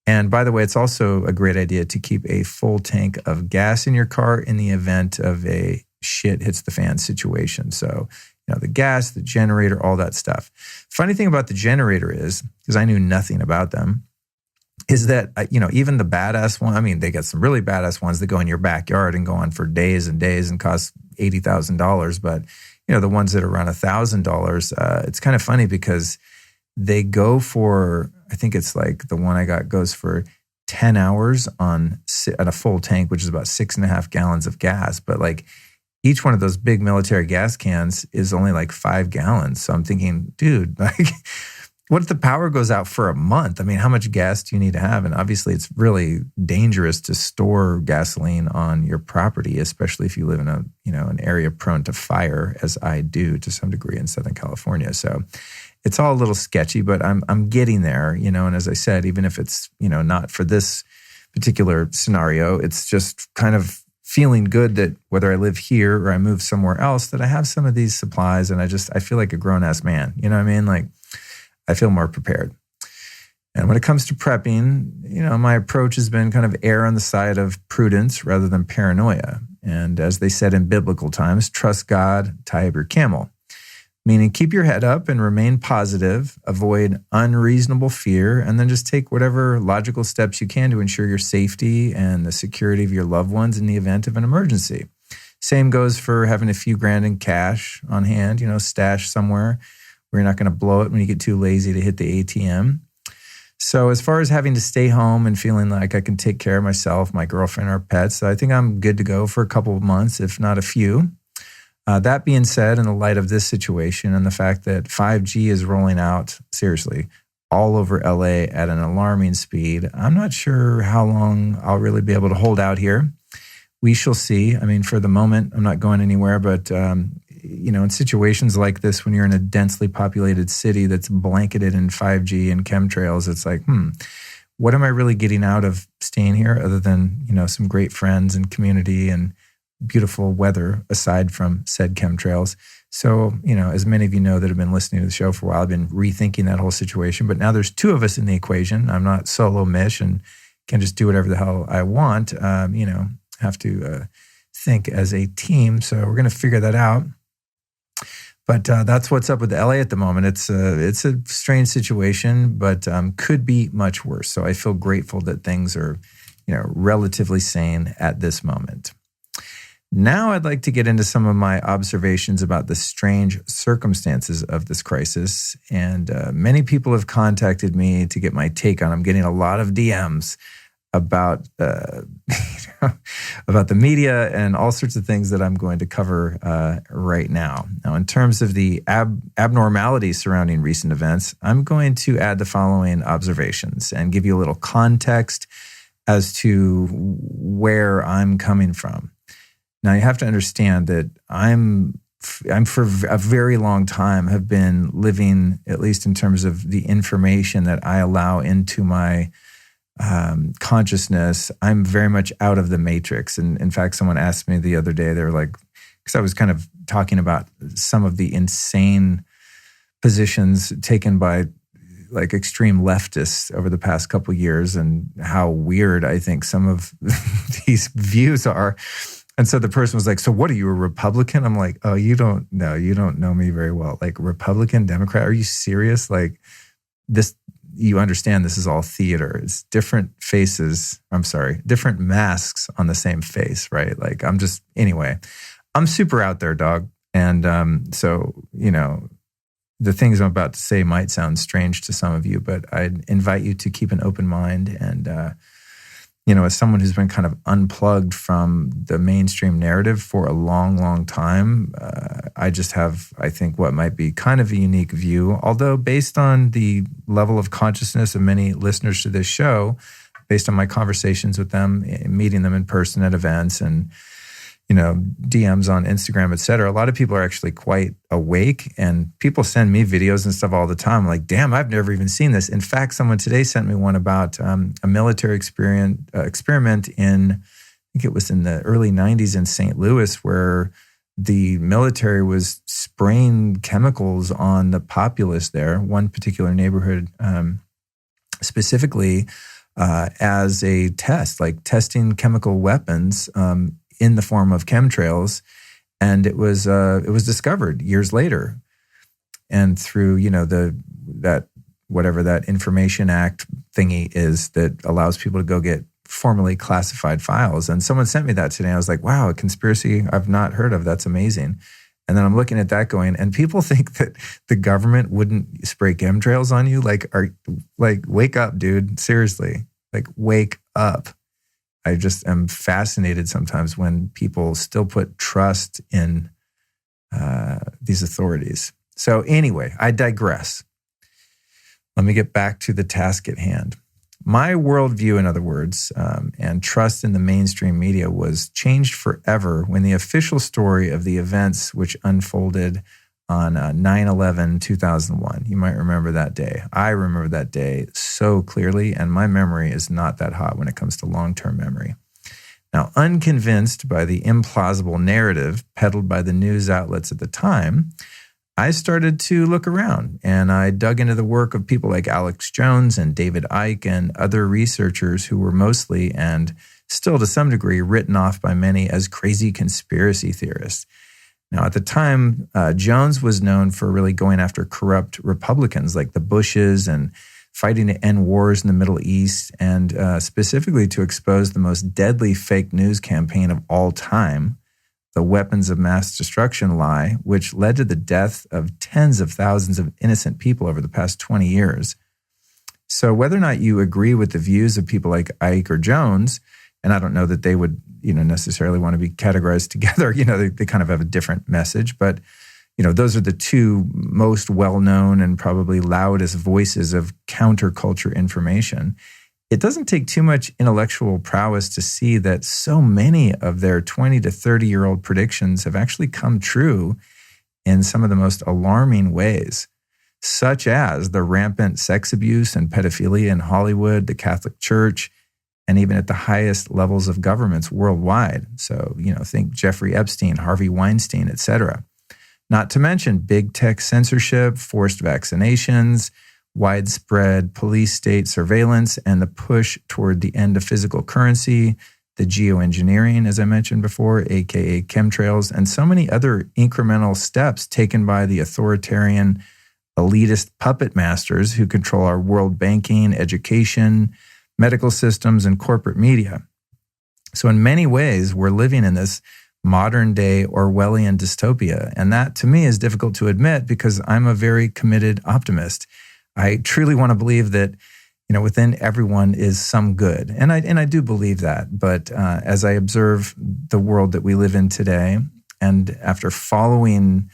And by the way, it's also a great idea to keep a full tank of gas in your car in the event of a shit hits the fan situation. So, the gas, the generator, all that stuff. Funny thing about the generator is, because I knew nothing about them, is that, even the badass one, they got some really badass ones that go in your backyard and go on for days and days and cost $80,000. But, the ones that are around $1,000, it's kind of funny because they go for, I think it's like the one I got goes for 10 hours on a full tank, which is about 6.5 gallons of gas. But like each one of those big military gas cans is only like 5 gallons. So I'm thinking, dude, like, what if the power goes out for a month? I mean, how much gas do you need to have? And obviously, it's really dangerous to store gasoline on your property, especially if you live in an area prone to fire, as I do to some degree in Southern California. So it's all a little sketchy, but I'm getting there, And as I said, even if it's not for this particular scenario, it's just kind of feeling good that whether I live here or I move somewhere else, that I have some of these supplies, and I feel like a grown ass man. You know what I mean? Like, I feel more prepared. And when it comes to prepping, my approach has been kind of err on the side of prudence rather than paranoia. And as they said in biblical times, trust God, tie up your camel. Meaning keep your head up and remain positive, avoid unreasonable fear, and then just take whatever logical steps you can to ensure your safety and the security of your loved ones in the event of an emergency. Same goes for having a few grand in cash on hand, stashed somewhere where you're not going to blow it when you get too lazy to hit the ATM. So as far as having to stay home and feeling like I can take care of myself, my girlfriend, our pets, I think I'm good to go for a couple of months, if not a few. That being said, in the light of this situation and the fact that 5G is rolling out, seriously, all over LA at an alarming speed, I'm not sure how long I'll really be able to hold out here. We shall see. I mean, for the moment, I'm not going anywhere, but in situations like this, when you're in a densely populated city that's blanketed in 5G and chemtrails, it's like, what am I really getting out of staying here other than, some great friends and community and beautiful weather aside from said chemtrails? So, as many of you know that have been listening to the show for a while, I've been rethinking that whole situation. But now there's two of us in the equation. I'm not solo Mish and can just do whatever the hell I want. Have to think as a team. So we're going to figure that out. But that's what's up with LA at the moment. It's a strange situation, but could be much worse. So I feel grateful that things are, relatively sane at this moment. Now I'd like to get into some of my observations about the strange circumstances of this crisis. And many people have contacted me to get my take on. I'm getting a lot of DMs about about the media and all sorts of things that I'm going to cover right now. Now, in terms of the abnormality surrounding recent events, I'm going to add the following observations and give you a little context as to where I'm coming from. Now, you have to understand that I'm for a very long time have been living, at least in terms of the information that I allow into my consciousness, I'm very much out of the matrix. And in fact, someone asked me the other day, they were like, because I was kind of talking about some of the insane positions taken by like extreme leftists over the past couple of years and how weird I think some of these views are. And so the person was like, so what are you, a Republican? I'm like, oh, you don't know me very well. Like Republican, Democrat, are you serious? Like this, you understand this is all theater. It's different faces. Different masks on the same face, right? Like anyway, I'm super out there, dog. And so, the things I'm about to say might sound strange to some of you, but I'd invite you to keep an open mind. And, as someone who's been kind of unplugged from the mainstream narrative for a long, long time, I just have, I think, what might be kind of a unique view. Although based on the level of consciousness of many listeners to this show, based on my conversations with them, meeting them in person at events and, DMs on Instagram, et cetera, a lot of people are actually quite awake, and people send me videos and stuff all the time. I'm like, damn, I've never even seen this. In fact, someone today sent me one about a military experiment in, I think it was in the early 90s in St. Louis, where the military was spraying chemicals on the populace there, one particular neighborhood specifically, as a test, like testing chemical weapons in the form of chemtrails. And it was discovered years later. And through, that Information Act thingy is that allows people to go get formally classified files. And someone sent me that today. I was like, wow, a conspiracy I've not heard of. That's amazing. And then I'm looking at that going, and people think that the government wouldn't spray chemtrails on you. Like, wake up, dude. Seriously. Like, wake up. I just am fascinated sometimes when people still put trust in these authorities. So anyway, I digress. Let me get back to the task at hand. My worldview, in other words, and trust in the mainstream media was changed forever when the official story of the events which unfolded on 9/11/2001. You might remember that day. I remember that day so clearly, and my memory is not that hot when it comes to long-term memory. Now, unconvinced by the implausible narrative peddled by the news outlets at the time, I started to look around, and I dug into the work of people like Alex Jones and David Icke and other researchers who were mostly, and still to some degree, written off by many as crazy conspiracy theorists. Now, at the time, Jones was known for really going after corrupt Republicans like the Bushes and fighting to end wars in the Middle East, and specifically to expose the most deadly fake news campaign of all time, the weapons of mass destruction lie, which led to the death of tens of thousands of innocent people over the past 20 years. So whether or not you agree with the views of people like Icke or Jones, and I don't know that they would, necessarily want to be categorized together, they kind of have a different message, but, those are the two most well-known and probably loudest voices of counterculture information. It doesn't take too much intellectual prowess to see that so many of their 20 to 30-year-old predictions have actually come true in some of the most alarming ways, such as the rampant sex abuse and pedophilia in Hollywood, the Catholic Church, and even at the highest levels of governments worldwide. So, think Jeffrey Epstein, Harvey Weinstein, et cetera. Not to mention big tech censorship, forced vaccinations, widespread police state surveillance, and the push toward the end of physical currency, the geoengineering, as I mentioned before, aka chemtrails, and so many other incremental steps taken by the authoritarian, elitist puppet masters who control our world banking, education, medical systems, and corporate media. So in many ways, we're living in this modern day Orwellian dystopia. And that to me is difficult to admit because I'm a very committed optimist. I truly want to believe that, within everyone is some good. And I do believe that. But as I observe the world that we live in today, and after following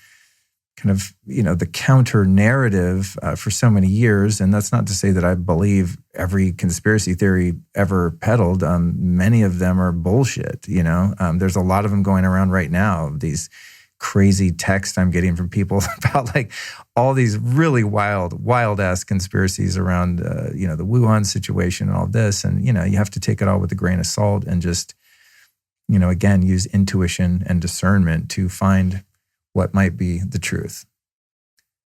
kind of, the counter narrative for so many years, and that's not to say that I believe every conspiracy theory ever peddled. Many of them are bullshit, There's a lot of them going around right now, these crazy texts I'm getting from people about like all these really wild ass conspiracies around, the Wuhan situation and all this. And, you have to take it all with a grain of salt and just, again, use intuition and discernment to find what might be the truth.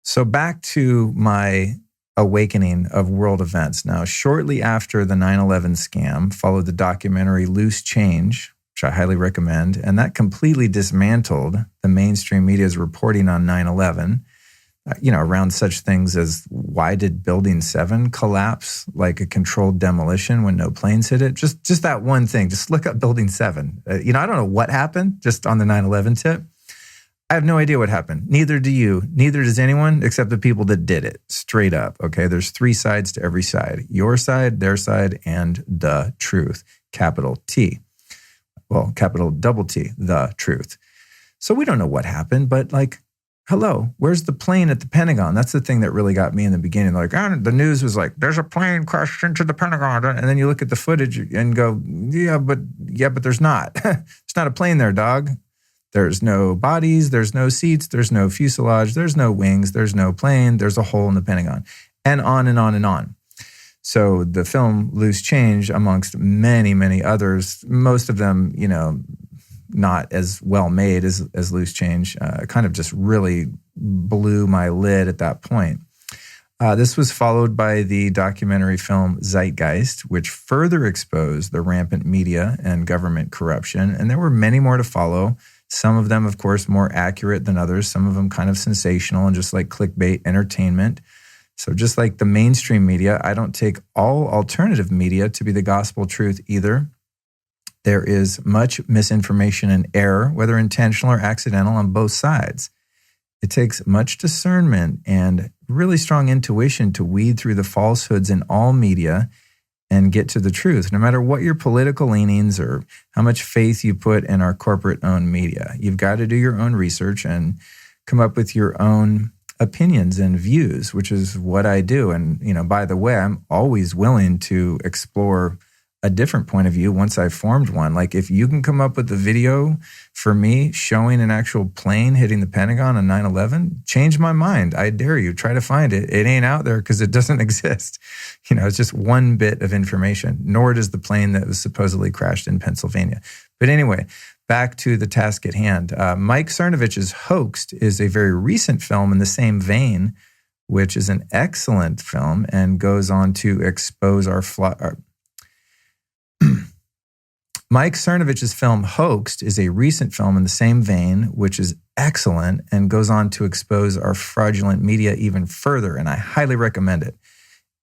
So back to my awakening of world events. Now, shortly after the 9/11 scam followed the documentary Loose Change, which I highly recommend, and that completely dismantled the mainstream media's reporting on 9/11, around such things as why did Building 7 collapse like a controlled demolition when no planes hit it? Just that one thing. Just look up Building 7. I don't know what happened just on the 9/11 tip. I have no idea what happened. Neither do you. Neither does anyone except the people that did it. Straight up, okay? There's three sides to every side. Your side, their side, and the truth. Capital T. Well, capital double T, the truth. So we don't know what happened, but hello, where's the plane at the Pentagon? That's the thing that really got me in the beginning. The news was like, there's a plane crashed into the Pentagon. And then you look at the footage and go, yeah, but there's not. It's not a plane there, dog. There's no bodies, there's no seats, there's no fuselage, there's no wings, there's no plane, there's a hole in the Pentagon, and on and on and on. So the film Loose Change, amongst many, many others, most of them, not as well made as Loose Change, kind of just really blew my lid at that point. This was followed by the documentary film Zeitgeist, which further exposed the rampant media and government corruption. And there were many more to follow. Some of them, of course, more accurate than others. Some of them kind of sensational and just like clickbait entertainment. So just like the mainstream media, I don't take all alternative media to be the gospel truth either. There is much misinformation and error, whether intentional or accidental, on both sides. It takes much discernment and really strong intuition to weed through the falsehoods in all media and get to the truth, no matter what your political leanings or how much faith you put in our corporate-owned media. You've got to do your own research and come up with your own opinions and views, which is what I do. And, by the way, I'm always willing to explore a different point of view once I've formed one. Like if you can come up with a video for me showing an actual plane hitting the Pentagon on 9/11, change my mind. I dare you. Try to find it. It ain't out there because it doesn't exist. It's just one bit of information, nor does the plane that was supposedly crashed in Pennsylvania. But anyway, back to the task at hand. Mike Cernovich's Hoaxed is a very recent film in the same vein, which is an excellent film and goes on to expose our Mike Cernovich's film Hoaxed is a recent film in the same vein, which is excellent and goes on to expose our fraudulent media even further, and I highly recommend it.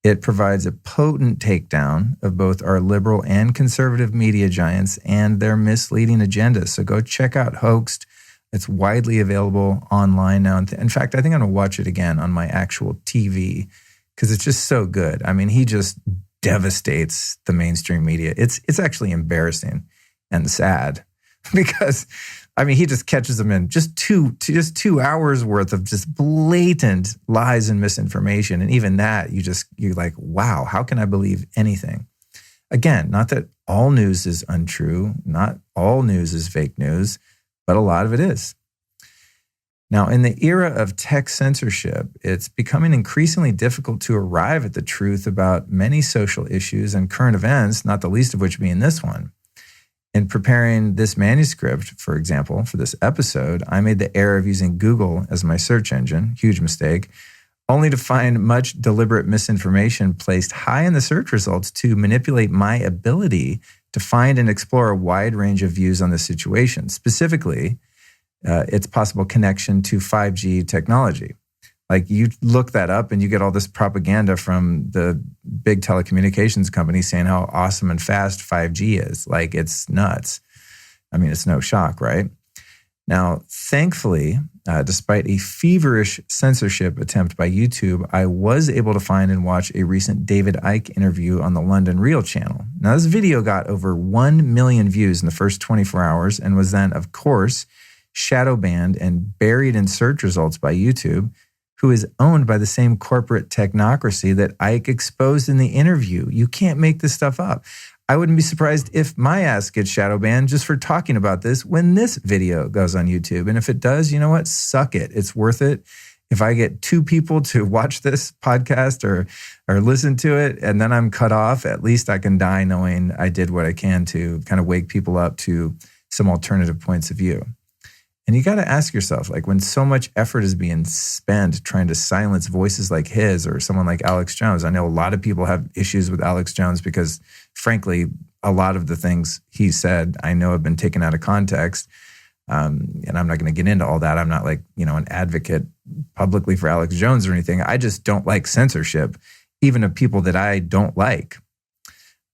It provides a potent takedown of both our liberal and conservative media giants and their misleading agendas. So go check out Hoaxed. It's widely available online now. In fact, I think I'm going to watch it again on my actual TV because it's just so good. I mean, he just devastates the mainstream media. It's actually embarrassing and sad because, he just catches them in just 2 hours worth of just blatant lies and misinformation. And even that, you're like, wow, how can I believe anything? Again, not that all news is untrue, not all news is fake news, but a lot of it is. Now, in the era of tech censorship, it's becoming increasingly difficult to arrive at the truth about many social issues and current events, not the least of which being this one. In preparing this manuscript, for example, for this episode, I made the error of using Google as my search engine, huge mistake, only to find much deliberate misinformation placed high in the search results to manipulate my ability to find and explore a wide range of views on the situation, specifically its possible connection to 5G technology. Like you look that up and you get all this propaganda from the big telecommunications companies saying how awesome and fast 5G is. Like it's nuts. It's no shock, right? Now, thankfully, despite a feverish censorship attempt by YouTube, I was able to find and watch a recent David Icke interview on the London Real channel. Now, this video got over 1 million views in the first 24 hours and was then, of course, shadow banned and buried in search results by YouTube, who is owned by the same corporate technocracy that Icke exposed in the interview. You can't make this stuff up. I wouldn't be surprised if my ass gets shadow banned just for talking about this when this video goes on YouTube. And if it does, you know what? Suck it. It's worth it. If I get 2 people to watch this podcast or listen to it and then I'm cut off, at least I can die knowing I did what I can to kind of wake people up to some alternative points of view. And you got to ask yourself, like when so much effort is being spent trying to silence voices like his or someone like Alex Jones. I know a lot of people have issues with Alex Jones because, frankly, a lot of the things he said I know have been taken out of context. And I'm not going to get into all that. I'm not like, an advocate publicly for Alex Jones or anything. I just don't like censorship, even of people that I don't like.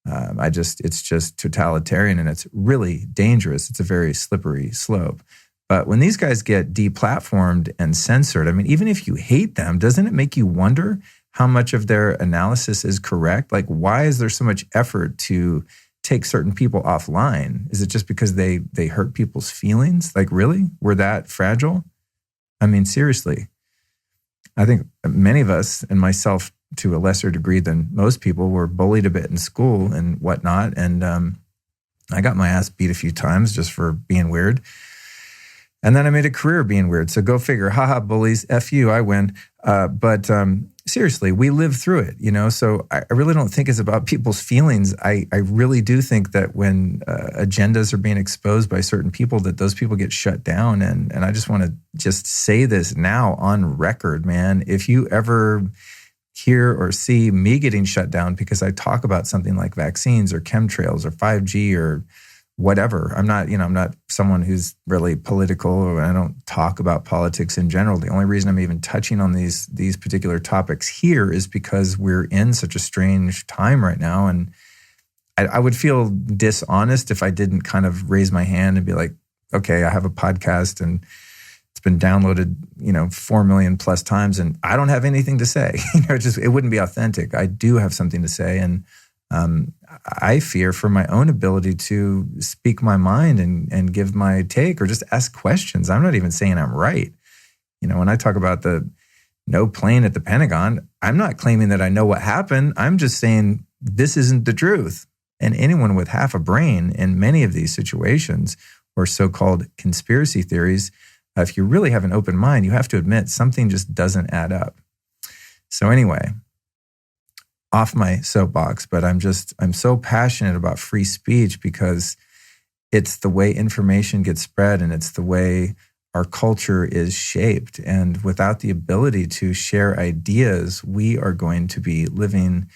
It's just totalitarian and it's really dangerous. It's a very slippery slope. But when these guys get deplatformed and censored, even if you hate them, doesn't it make you wonder how much of their analysis is correct? Like, why is there so much effort to take certain people offline? Is it just because they hurt people's feelings? Like, really? We're that fragile? Seriously. I think many of us, and myself to a lesser degree than most people, were bullied a bit in school and whatnot. And I got my ass beat a few times just for being weird. And then I made a career being weird. So go figure. Haha, bullies. F you, I win. But seriously, we live through it, So I really don't think it's about people's feelings. I really do think that when agendas are being exposed by certain people, that those people get shut down. And I just want to just say this now on record, man. If you ever hear or see me getting shut down because I talk about something like vaccines or chemtrails or 5G or whatever. I'm not someone who's really political, or I don't talk about politics in general. The only reason I'm even touching on these particular topics here is because we're in such a strange time right now. And I would feel dishonest if I didn't kind of raise my hand and be like, okay, I have a podcast and it's been downloaded, 4 million plus times and I don't have anything to say. It wouldn't be authentic. I do have something to say. And I fear for my own ability to speak my mind and give my take or just ask questions. I'm not even saying I'm right. When I talk about the no plane at the Pentagon, I'm not claiming that I know what happened. I'm just saying this isn't the truth. And anyone with half a brain in many of these situations or so-called conspiracy theories, if you really have an open mind, you have to admit something just doesn't add up. So anyway, off my soapbox, but I'm so passionate about free speech because it's the way information gets spread and it's the way our culture is shaped. And without the ability to share ideas, we are going to be living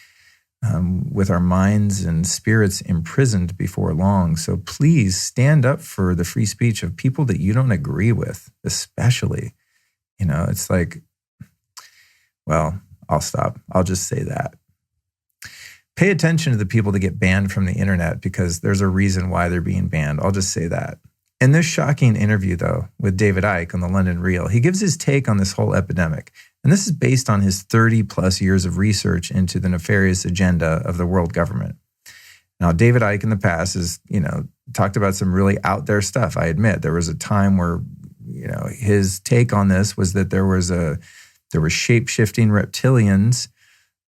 with our minds and spirits imprisoned before long. So please stand up for the free speech of people that you don't agree with, especially. It's like, well, I'll stop. I'll just say that. Pay attention to the people that get banned from the internet because there's a reason why they're being banned. I'll just say that. In this shocking interview, though, with David Icke on the London Reel, he gives his take on this whole epidemic. And this is based on his 30-plus years of research into the nefarious agenda of the world government. Now, David Icke in the past has, talked about some really out there stuff. I admit there was a time where, his take on this was that there were shape-shifting reptilians.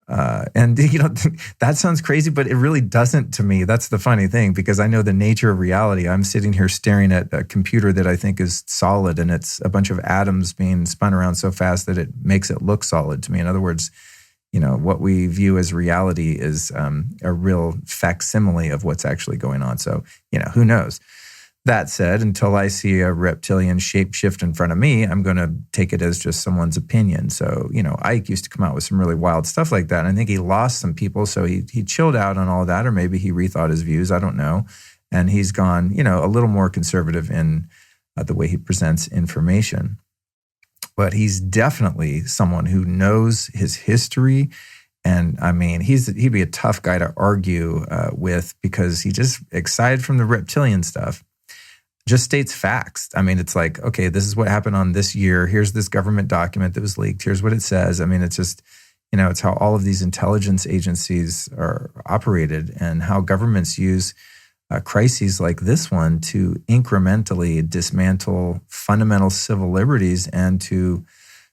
And that sounds crazy, but it really doesn't to me. That's the funny thing, because I know the nature of reality. I'm sitting here staring at a computer that I think is solid, and it's a bunch of atoms being spun around so fast that it makes it look solid to me. In other words, what we view as reality is a real facsimile of what's actually going on. So, who knows? That said, until I see a reptilian shapeshift in front of me, I'm going to take it as just someone's opinion. So, Ike used to come out with some really wild stuff like that. And I think he lost some people. So he chilled out on all that, or maybe he rethought his views. I don't know. And he's gone, a little more conservative in the way he presents information. But he's definitely someone who knows his history. And I mean, he'd be a tough guy to argue with because he just, aside from the reptilian stuff, just states facts. I mean, it's like, okay, this is what happened on this year. Here's this government document that was leaked. Here's what it says. I mean, it's just, it's how all of these intelligence agencies are operated and how governments use crises like this one to incrementally dismantle fundamental civil liberties and to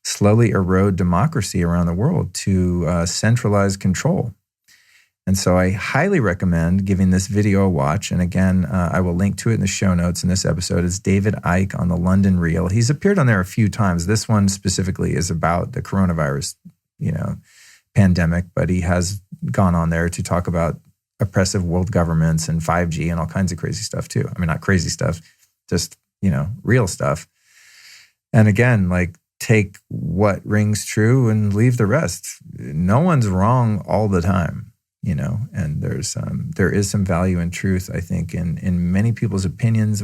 slowly erode democracy around the world, to centralize control. And so I highly recommend giving this video a watch. And again, I will link to it in the show notes in this episode. It's David Icke on the London Reel. He's appeared on there a few times. This one specifically is about the coronavirus, pandemic, but he has gone on there to talk about oppressive world governments and 5G and all kinds of crazy stuff too. I mean, not crazy stuff, just, real stuff. And again, like, take what rings true and leave the rest. No one's wrong all the time. And there is some value in truth, I think, in many people's opinions,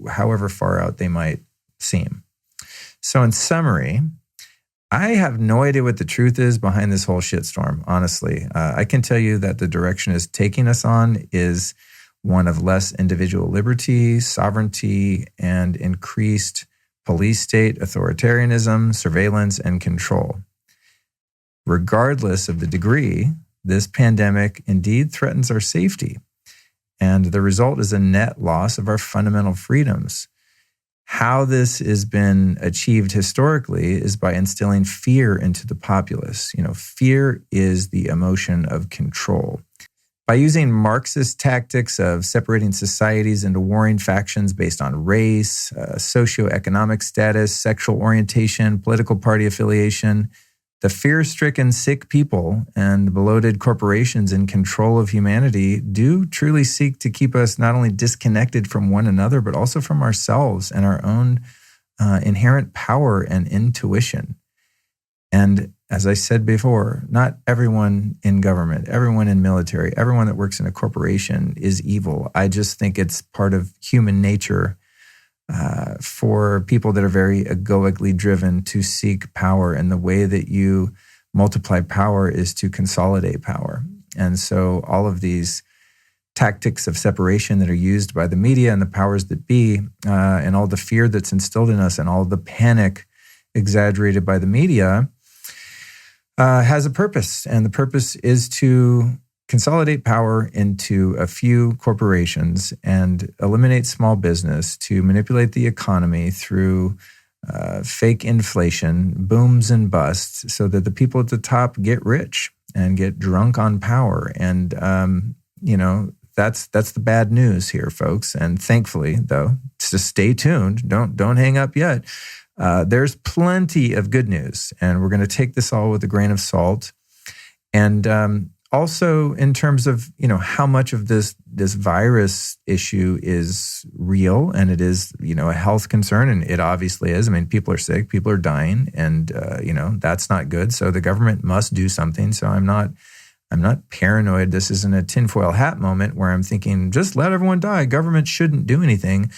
however far out they might seem. So in summary, I have no idea what the truth is behind this whole shitstorm, honestly. I can tell you that the direction it's taking us on is one of less individual liberty, sovereignty, and increased police state authoritarianism, surveillance, and control. Regardless of the degree, this pandemic indeed threatens our safety, and the result is a net loss of our fundamental freedoms. How this has been achieved historically is by instilling fear into the populace. Fear is the emotion of control. By using Marxist tactics of separating societies into warring factions based on race, socioeconomic status, sexual orientation, political party affiliation, the fear-stricken sick people and bloated corporations in control of humanity do truly seek to keep us not only disconnected from one another, but also from ourselves and our own inherent power and intuition. And as I said before, not everyone in government, everyone in military, everyone that works in a corporation is evil. I just think it's part of human nature for people that are very egoically driven to seek power. And the way that you multiply power is to consolidate power. And so all of these tactics of separation that are used by the media and the powers that be, and all the fear that's instilled in us and all the panic exaggerated by the media, has a purpose. And the purpose is to consolidate power into a few corporations and eliminate small business to manipulate the economy through fake inflation, booms and busts, so that the people at the top get rich and get drunk on power. And, that's the bad news here, folks. And thankfully, though, just stay tuned. Don't hang up yet. There's plenty of good news, and we're going to take this all with a grain of salt. And also in terms of, how much of this virus issue is real, and it is, a health concern, and it obviously is. I mean, people are sick, people are dying, and, that's not good. So the government must do something. So I'm not paranoid. This isn't a tinfoil hat moment where I'm thinking, just let everyone die. Government shouldn't do anything.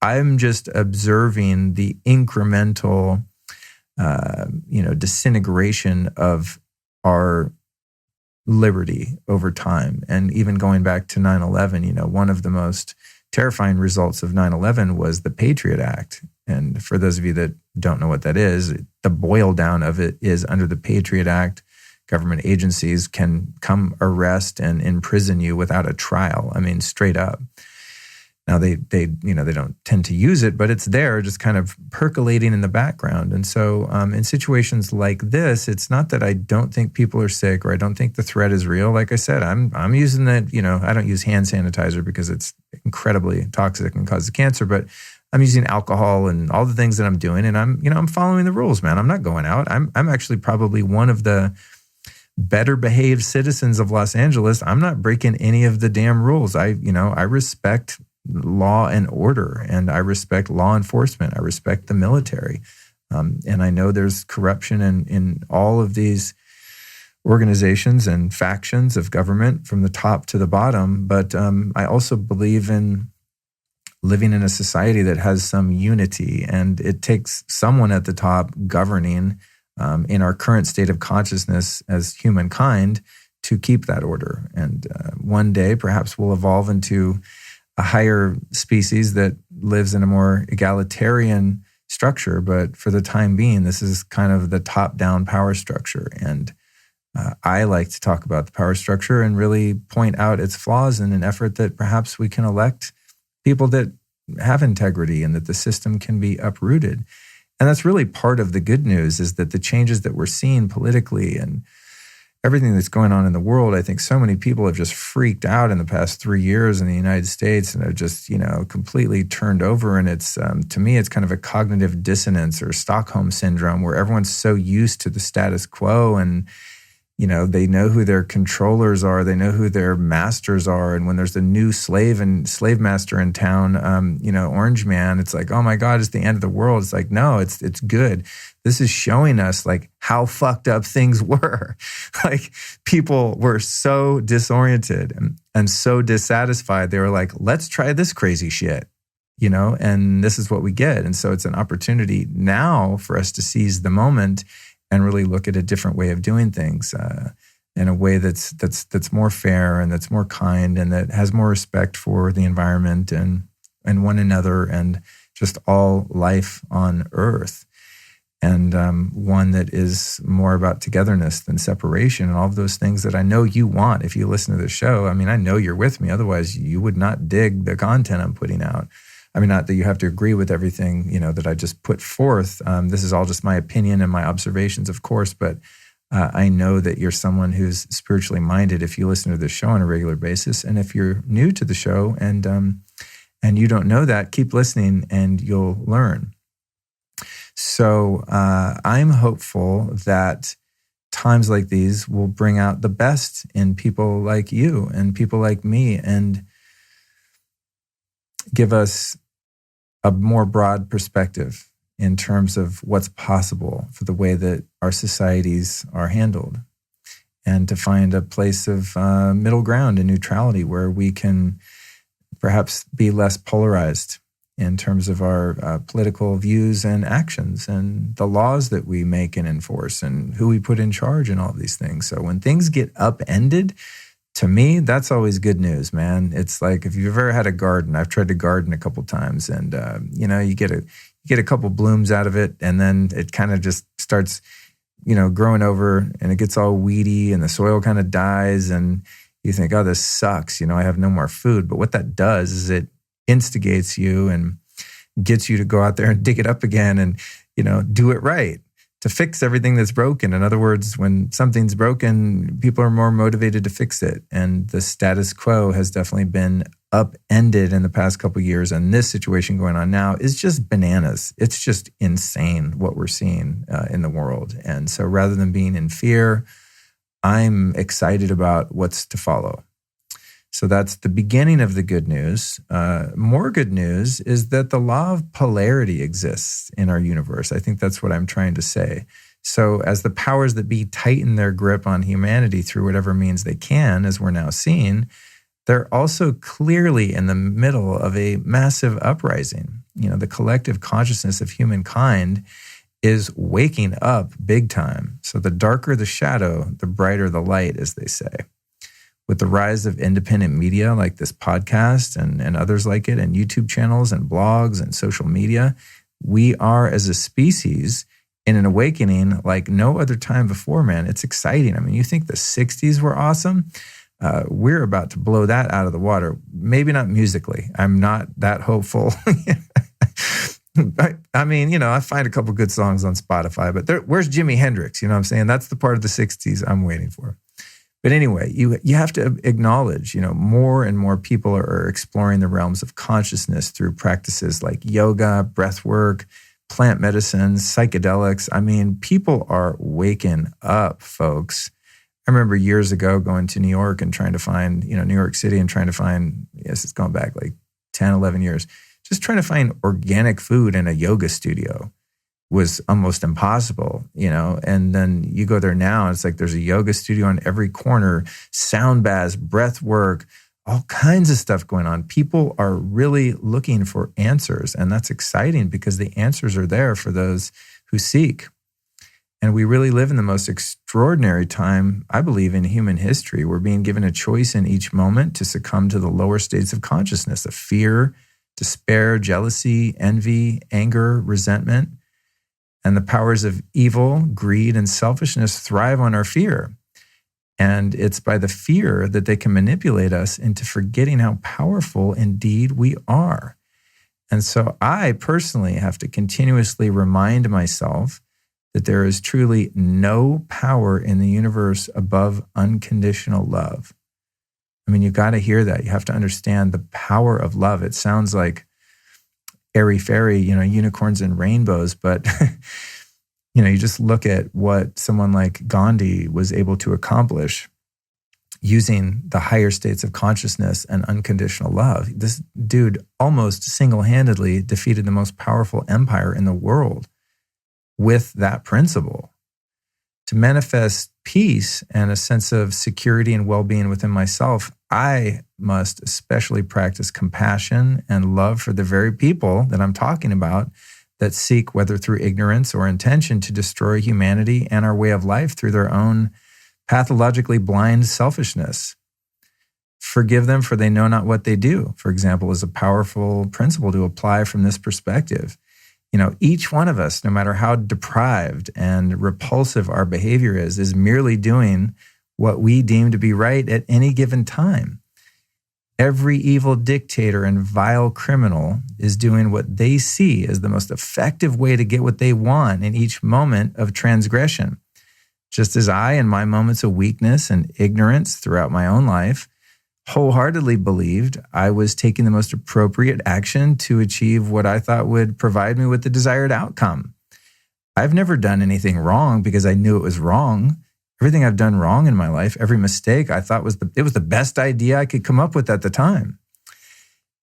I'm just observing the incremental, disintegration of our liberty over time. And even going back to 9/11, one of the most terrifying results of 9/11 was the Patriot Act. And for those of you that don't know what that is, the boil down of it is under the Patriot Act, government agencies can come arrest and imprison you without a trial. I mean, straight up. Now they don't tend to use it, but it's there, just kind of percolating in the background. And so, in situations like this, it's not that I don't think people are sick or I don't think the threat is real. Like I said, I'm using that. I don't use hand sanitizer because it's incredibly toxic and causes cancer. But I'm using alcohol and all the things that I'm doing, and I'm following the rules, man. I'm not going out. I'm actually probably one of the better behaved citizens of Los Angeles. I'm not breaking any of the damn rules. I respect law and order, and I respect law enforcement. I respect the military. And I know there's corruption in all of these organizations and factions of government from the top to the bottom. But I also believe in living in a society that has some unity, and it takes someone at the top governing in our current state of consciousness as humankind to keep that order. And one day, perhaps we'll evolve into a higher species that lives in a more egalitarian structure. But for the time being, this is kind of the top-down power structure. And I like to talk about the power structure and really point out its flaws in an effort that perhaps we can elect people that have integrity and that the system can be uprooted. And that's really part of the good news, is that the changes that we're seeing politically and everything that's going on in the world, I think so many people have just freaked out in the past 3 years in the United States and have just, completely turned over. And it's, to me, it's kind of a cognitive dissonance or Stockholm syndrome, where everyone's so used to the status quo, and, they know who their controllers are, they know who their masters are. And when there's a new slave master in town, Orange Man, it's like, oh my God, it's the end of the world. It's like, no, it's good. This is showing us like how fucked up things were. Like, people were so disoriented and so dissatisfied. They were like, let's try this crazy shit, and this is what we get. And so it's an opportunity now for us to seize the moment and really look at a different way of doing things in a way that's more fair and that's more kind and that has more respect for the environment and one another and just all life on Earth. And one that is more about togetherness than separation and all of those things that I know you want if you listen to the show. I mean, I know you're with me. Otherwise, you would not dig the content I'm putting out. I mean, not that you have to agree with everything, that I just put forth. This is all just my opinion and my observations, of course, but I know that you're someone who's spiritually minded if you listen to the show on a regular basis. And if you're new to the show and you don't know that, keep listening and you'll learn. So I'm hopeful that times like these will bring out the best in people like you and people like me and give us a more broad perspective in terms of what's possible for the way that our societies are handled, and to find a place of middle ground and neutrality where we can perhaps be less polarized in terms of our political views and actions and the laws that we make and enforce and who we put in charge and all of these things. So when things get upended, to me, that's always good news, man. It's like if you've ever had a garden, I've tried to garden a couple times, and you get a couple blooms out of it, and then it kind of just starts, growing over, and it gets all weedy, and the soil kind of dies, and you think, oh, this sucks. I have no more food. But what that does is it instigates you and gets you to go out there and dig it up again and, do it right, to fix everything that's broken. In other words, when something's broken, people are more motivated to fix it. And the status quo has definitely been upended in the past couple of years. And this situation going on now is just bananas. It's just insane what we're seeing in the world. And so rather than being in fear, I'm excited about what's to follow. So that's the beginning of the good news. More good news is that the law of polarity exists in our universe. I think that's what I'm trying to say. So as the powers that be tighten their grip on humanity through whatever means they can, as we're now seeing, they're also clearly in the middle of a massive uprising. The collective consciousness of humankind is waking up big time. So the darker the shadow, the brighter the light, as they say. With the rise of independent media like this podcast and others like it, and YouTube channels and blogs and social media, we are as a species in an awakening like no other time before, man. It's exciting. I mean, you think the 60s were awesome? We're about to blow that out of the water. Maybe not musically. I'm not that hopeful. I mean, I find a couple good songs on Spotify, but where's Jimi Hendrix? You know what I'm saying? That's the part of the 60s I'm waiting for. But anyway, you have to acknowledge, more and more people are exploring the realms of consciousness through practices like yoga, breath work, plant medicine, psychedelics. I mean, people are waking up, folks. I remember years ago going to New York and trying to find, New York City and trying to find, yes, it's gone back like 10, 11 years, just trying to find organic food in a yoga studio was almost impossible, and then you go there now, and it's like there's a yoga studio on every corner, sound baths, breath work, all kinds of stuff going on. People are really looking for answers, and that's exciting because the answers are there for those who seek. And we really live in the most extraordinary time, I believe, in human history. We're being given a choice in each moment to succumb to the lower states of consciousness, of fear, despair, jealousy, envy, anger, resentment. And the powers of evil, greed, and selfishness thrive on our fear. And it's by the fear that they can manipulate us into forgetting how powerful indeed we are. And so I personally have to continuously remind myself that there is truly no power in the universe above unconditional love. I mean, you got to hear that. You have to understand the power of love. It sounds like airy-fairy, unicorns and rainbows, but you just look at what someone like Gandhi was able to accomplish using the higher states of consciousness and unconditional love. This dude almost single-handedly defeated the most powerful empire in the world with that principle. To manifest peace and a sense of security and well-being within myself, I must especially practice compassion and love for the very people that I'm talking about that seek, whether through ignorance or intention, to destroy humanity and our way of life through their own pathologically blind selfishness. Forgive them, for they know not what they do, for example, is a powerful principle to apply from this perspective. Each one of us, no matter how deprived and repulsive our behavior is merely doing what we deem to be right at any given time. Every evil dictator and vile criminal is doing what they see as the most effective way to get what they want in each moment of transgression. Just as I, in my moments of weakness and ignorance throughout my own life, wholeheartedly believed I was taking the most appropriate action to achieve what I thought would provide me with the desired outcome. I've never done anything wrong because I knew it was wrong. Everything I've done wrong in my life, every mistake, I thought it was the best idea I could come up with at the time.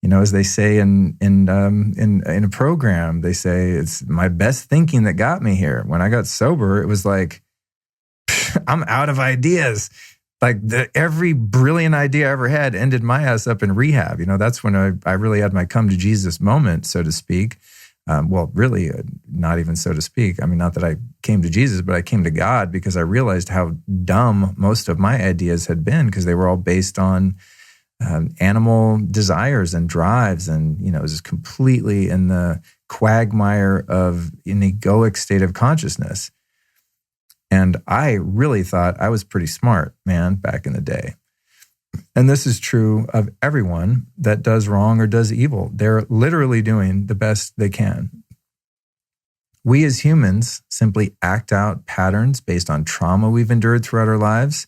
As they say in a program, they say it's my best thinking that got me here. When I got sober, it was like, I'm out of ideas. Like every brilliant idea I ever had ended my ass up in rehab. That's when I really had my come to Jesus moment, so to speak. Really, not even so to speak. I mean, not that I came to Jesus, but I came to God because I realized how dumb most of my ideas had been, because they were all based on animal desires and drives. And, it was just completely in the quagmire of an egoic state of consciousness. And I really thought I was pretty smart, man, back in the day. And this is true of everyone that does wrong or does evil. They're literally doing the best they can. We as humans simply act out patterns based on trauma we've endured throughout our lives.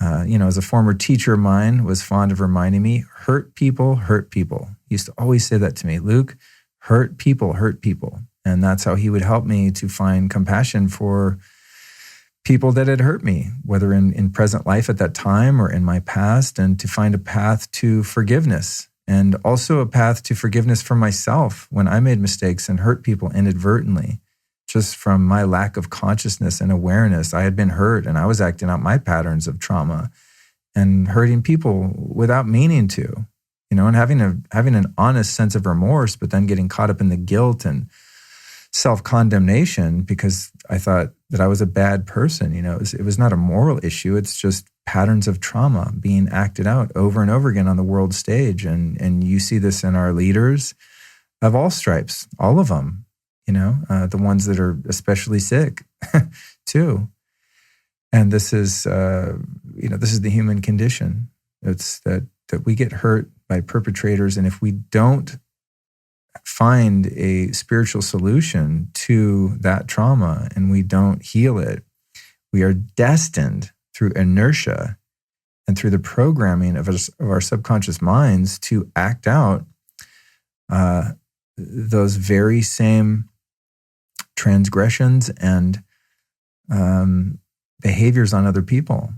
As a former teacher of mine was fond of reminding me, hurt people, hurt people. He used to always say that to me, Luke, hurt people, hurt people. And that's how he would help me to find compassion for people that had hurt me, whether in present life at that time or in my past, and to find a path to forgiveness, and also a path to forgiveness for myself when I made mistakes and hurt people inadvertently. Just from my lack of consciousness and awareness, I had been hurt and I was acting out my patterns of trauma and hurting people without meaning to, and having an honest sense of remorse, but then getting caught up in the guilt and self-condemnation because I thought that I was a bad person. It was not a moral issue. It's just patterns of trauma being acted out over and over again on the world stage. And you see this in our leaders of all stripes, all of them. The ones that are especially sick too. And this is the human condition. It's that we get hurt by perpetrators. And if we don't find a spiritual solution to that trauma and we don't heal it, we are destined through inertia and through the programming of our subconscious minds to act out those very same transgressions and behaviors on other people.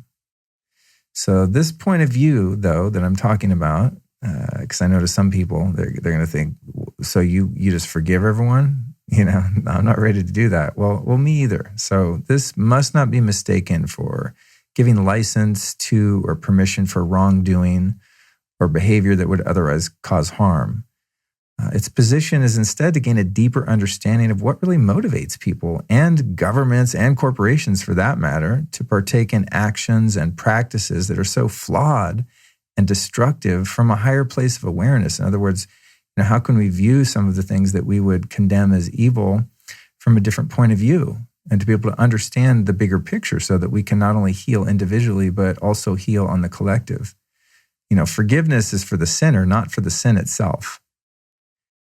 So this point of view, though, that I'm talking about, because I know to some people, they're going to think, so you just forgive everyone? I'm not ready to do that. Well, me either. So this must not be mistaken for giving license to or permission for wrongdoing or behavior that would otherwise cause harm. Its position is instead to gain a deeper understanding of what really motivates people and governments and corporations, for that matter, to partake in actions and practices that are so flawed and destructive from a higher place of awareness. In other words, how can we view some of the things that we would condemn as evil from a different point of view, and to be able to understand the bigger picture so that we can not only heal individually, but also heal on the collective. Forgiveness is for the sinner, not for the sin itself.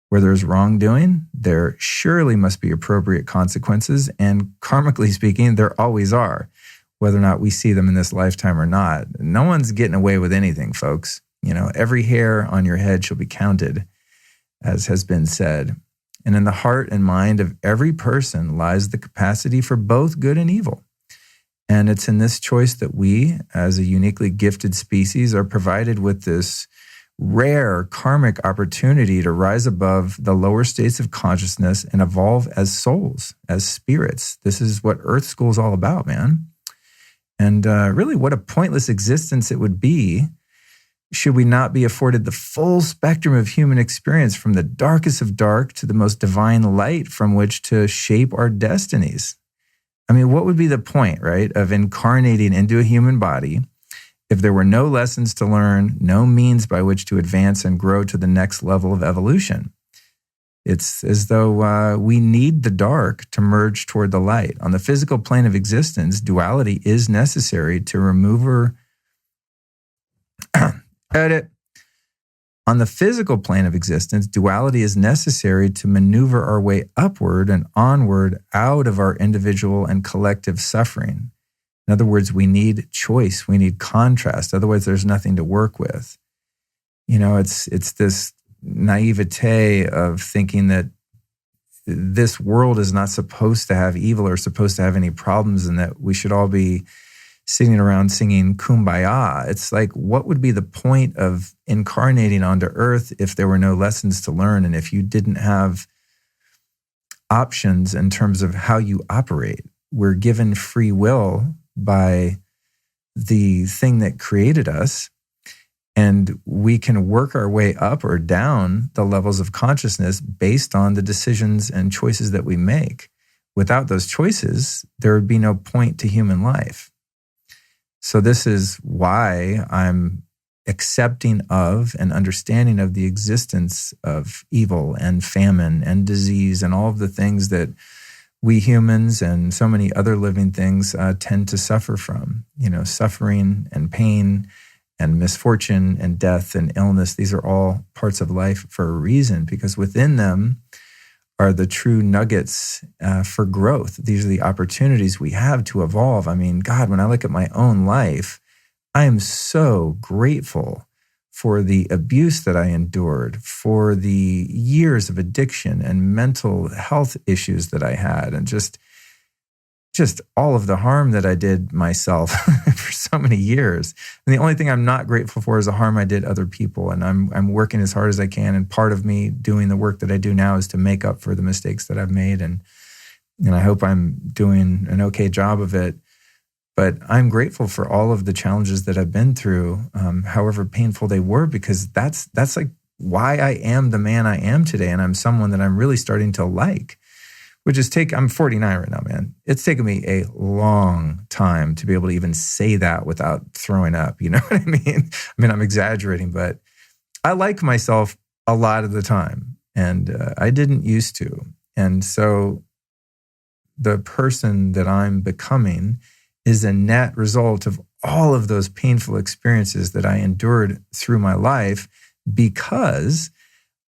Where there's wrongdoing, there surely must be appropriate consequences, and karmically speaking, there always are, whether or not we see them in this lifetime or not. No one's getting away with anything, folks. Every hair on your head shall be counted, as has been said. And in the heart and mind of every person lies the capacity for both good and evil. And it's in this choice that we, as a uniquely gifted species, are provided with this rare karmic opportunity to rise above the lower states of consciousness and evolve as souls, as spirits. This is what Earth School is all about, man. And really, what a pointless existence it would be should we not be afforded the full spectrum of human experience, from the darkest of dark to the most divine light from which to shape our destinies. I mean, what would be the point, right, of incarnating into a human body if there were no lessons to learn, no means by which to advance and grow to the next level of evolution? It's as though we need the dark to merge toward the light. On the physical plane of existence, duality is necessary to remove On the physical plane of existence, duality is necessary to maneuver our way upward and onward out of our individual and collective suffering. In other words, we need choice, we need contrast. Otherwise, there's nothing to work with. It's this naivete of thinking that this world is not supposed to have evil or supposed to have any problems, and that we should all be sitting around singing Kumbaya. It's like, what would be the point of incarnating onto Earth if there were no lessons to learn, and if you didn't have options in terms of how you operate? We're given free will by the thing that created us, and we can work our way up or down the levels of consciousness based on the decisions and choices that we make. Without those choices, there would be no point to human life. So this is why I'm accepting of and understanding of the existence of evil and famine and disease and all of the things that we humans and so many other living things tend to suffer from. Suffering and pain and misfortune and death and illness. These are all parts of life for a reason, because within them are the true nuggets for growth. These are the opportunities we have to evolve. I mean, God, when I look at my own life, I am so grateful for the abuse that I endured, for the years of addiction and mental health issues that I had, and just all of the harm that I did myself for so many years. And the only thing I'm not grateful for is the harm I did other people. And I'm working as hard as I can. And part of me doing the work that I do now is to make up for the mistakes that I've made. And I hope I'm doing an okay job of it. But I'm grateful for all of the challenges that I've been through, however painful they were, because that's like why I am the man I am today. And I'm someone that I'm really starting to like. I'm 49 right now, man. It's taken me a long time to be able to even say that without throwing up. You know what I mean? I'm exaggerating, but I like myself a lot of the time, and I didn't used to. And so the person that I'm becoming is a net result of all of those painful experiences that I endured through my life, because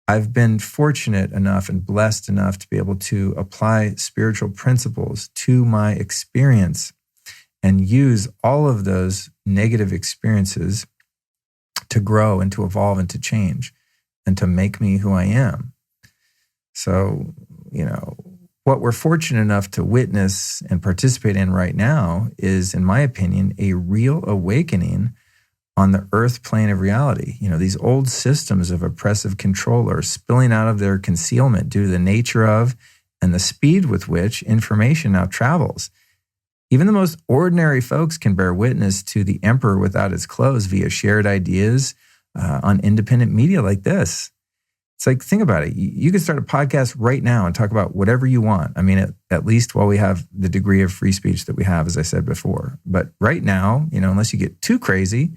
I've been fortunate enough and blessed enough to be able to apply spiritual principles to my experience and use all of those negative experiences to grow and to evolve and to change and to make me who I am. So, what we're fortunate enough to witness and participate in right now is, in my opinion, a real awakening on the earth plane of reality. These old systems of oppressive control are spilling out of their concealment due to the nature of and the speed with which information now travels. Even the most ordinary folks can bear witness to the emperor without his clothes via shared ideas on independent media like this. It's like, think about it. You can start a podcast right now and talk about whatever you want. At least while we have the degree of free speech that we have, as I said before. But right now, unless you get too crazy,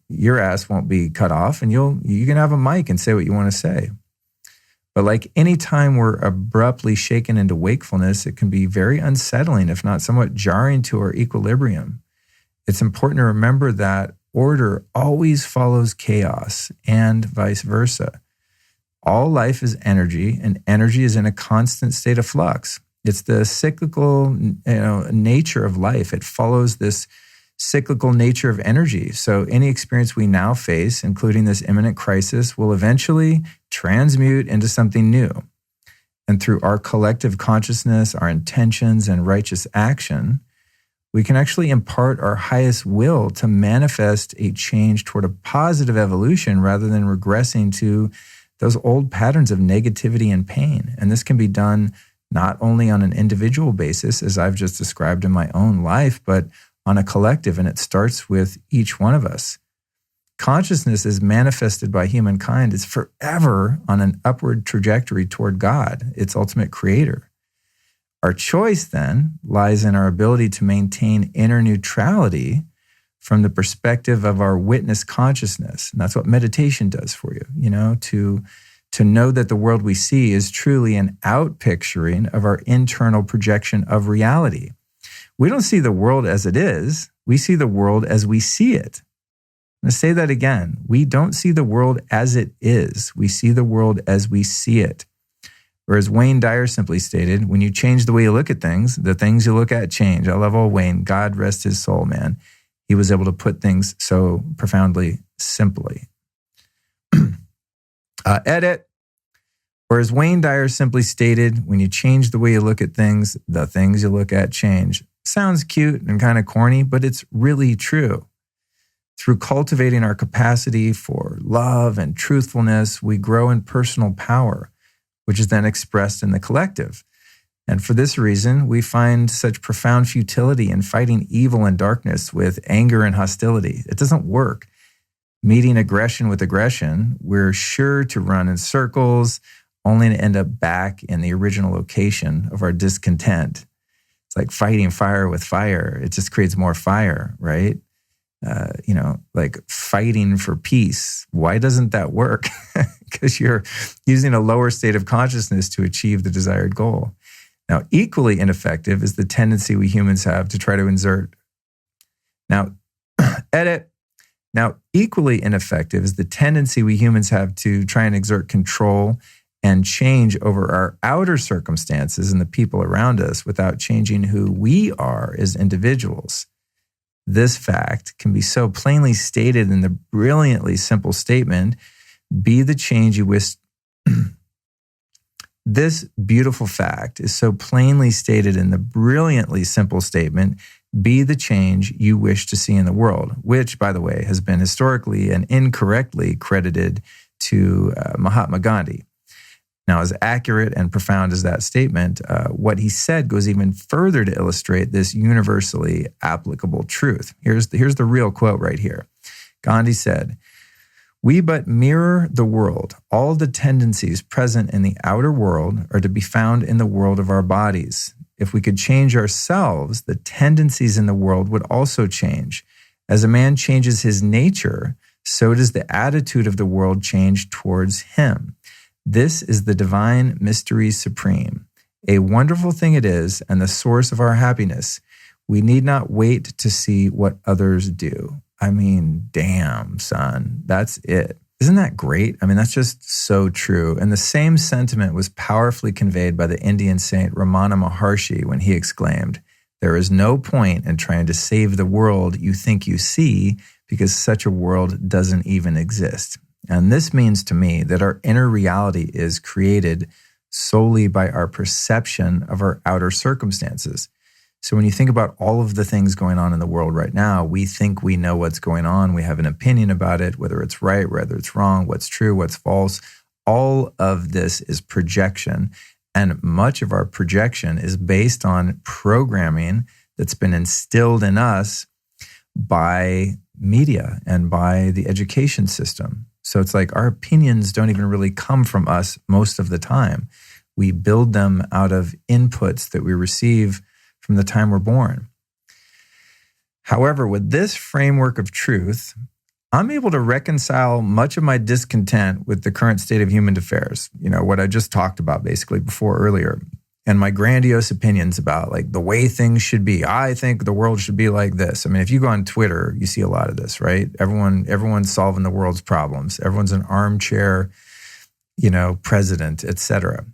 your ass won't be cut off, and you can have a mic and say what you want to say. But like any time we're abruptly shaken into wakefulness, it can be very unsettling, if not somewhat jarring to our equilibrium. It's important to remember that order always follows chaos and vice versa. All life is energy, and energy is in a constant state of flux. It's the cyclical nature of life. It follows this cyclical nature of energy. So any experience we now face, including this imminent crisis, will eventually transmute into something new. And through our collective consciousness, our intentions, and righteous action, we can actually impart our highest will to manifest a change toward a positive evolution rather than regressing to those old patterns of negativity and pain. And this can be done not only on an individual basis, as I've just described in my own life, but on a collective, and it starts with each one of us. Consciousness is manifested by humankind is forever on an upward trajectory toward God, its ultimate creator. Our choice then lies in our ability to maintain inner neutrality from the perspective of our witness consciousness. And that's what meditation does for you, to know that the world we see is truly an outpicturing of our internal projection of reality. We don't see the world as it is. We see the world as we see it. I'm going to say that again. We don't see the world as it is. We see the world as we see it. Or as Wayne Dyer simply stated, when you change the way you look at things, the things you look at change. I love old Wayne. God rest his soul, man. He was able to put things so profoundly simply. Edit. Or as Wayne Dyer simply stated, when you change the way you look at things, the things you look at change. Sounds cute and kind of corny, but it's really true. Through cultivating our capacity for love and truthfulness, we grow in personal power, which is then expressed in the collective. And for this reason, we find such profound futility in fighting evil and darkness with anger and hostility. It doesn't work. Meeting aggression with aggression, we're sure to run in circles, only to end up back in the original location of our discontent. It's like fighting fire with fire. It just creates more fire, right? Like fighting for peace. Why doesn't that work? Because you're using a lower state of consciousness to achieve the desired goal. Now, equally ineffective is the tendency we humans have to try to insert. Now, edit. Now, equally ineffective is the tendency we humans have to try and exert control and change over our outer circumstances and the people around us without changing who we are as individuals. This fact can be so plainly stated in the brilliantly simple statement, be the change you wish. This beautiful fact is so plainly stated in the brilliantly simple statement, be the change you wish to see in the world, which, by the way, has been historically and incorrectly credited to Mahatma Gandhi. Now, as accurate and profound as that statement, what he said goes even further to illustrate this universally applicable truth. Here's the real quote right here. Gandhi said, "We but mirror the world. All the tendencies present in the outer world are to be found in the world of our bodies. If we could change ourselves, the tendencies in the world would also change. As a man changes his nature, so does the attitude of the world change towards him. This is the divine mystery supreme. A wonderful thing it is, and the source of our happiness. We need not wait to see what others do." I mean, damn, son, that's it. Isn't that great? I mean, that's just so true. And the same sentiment was powerfully conveyed by the Indian saint Ramana Maharshi when he exclaimed, "There is no point in trying to save the world you think you see, because such a world doesn't even exist." And this means to me that our inner reality is created solely by our perception of our outer circumstances. So when you think about all of the things going on in the world right now, we think we know what's going on. We have an opinion about it, whether it's right, whether it's wrong, what's true, what's false. All of this is projection. And much of our projection is based on programming that's been instilled in us by media and by the education system. So it's like our opinions don't even really come from us most of the time. We build them out of inputs that we receive from the time we're born. However, with this framework of truth, I'm able to reconcile much of my discontent with the current state of human affairs, what I just talked about basically earlier, and my grandiose opinions about like the way things should be. I think the world should be like this. I mean, if you go on Twitter, you see a lot of this, right? Everyone's solving the world's problems. Everyone's an armchair, president, etc.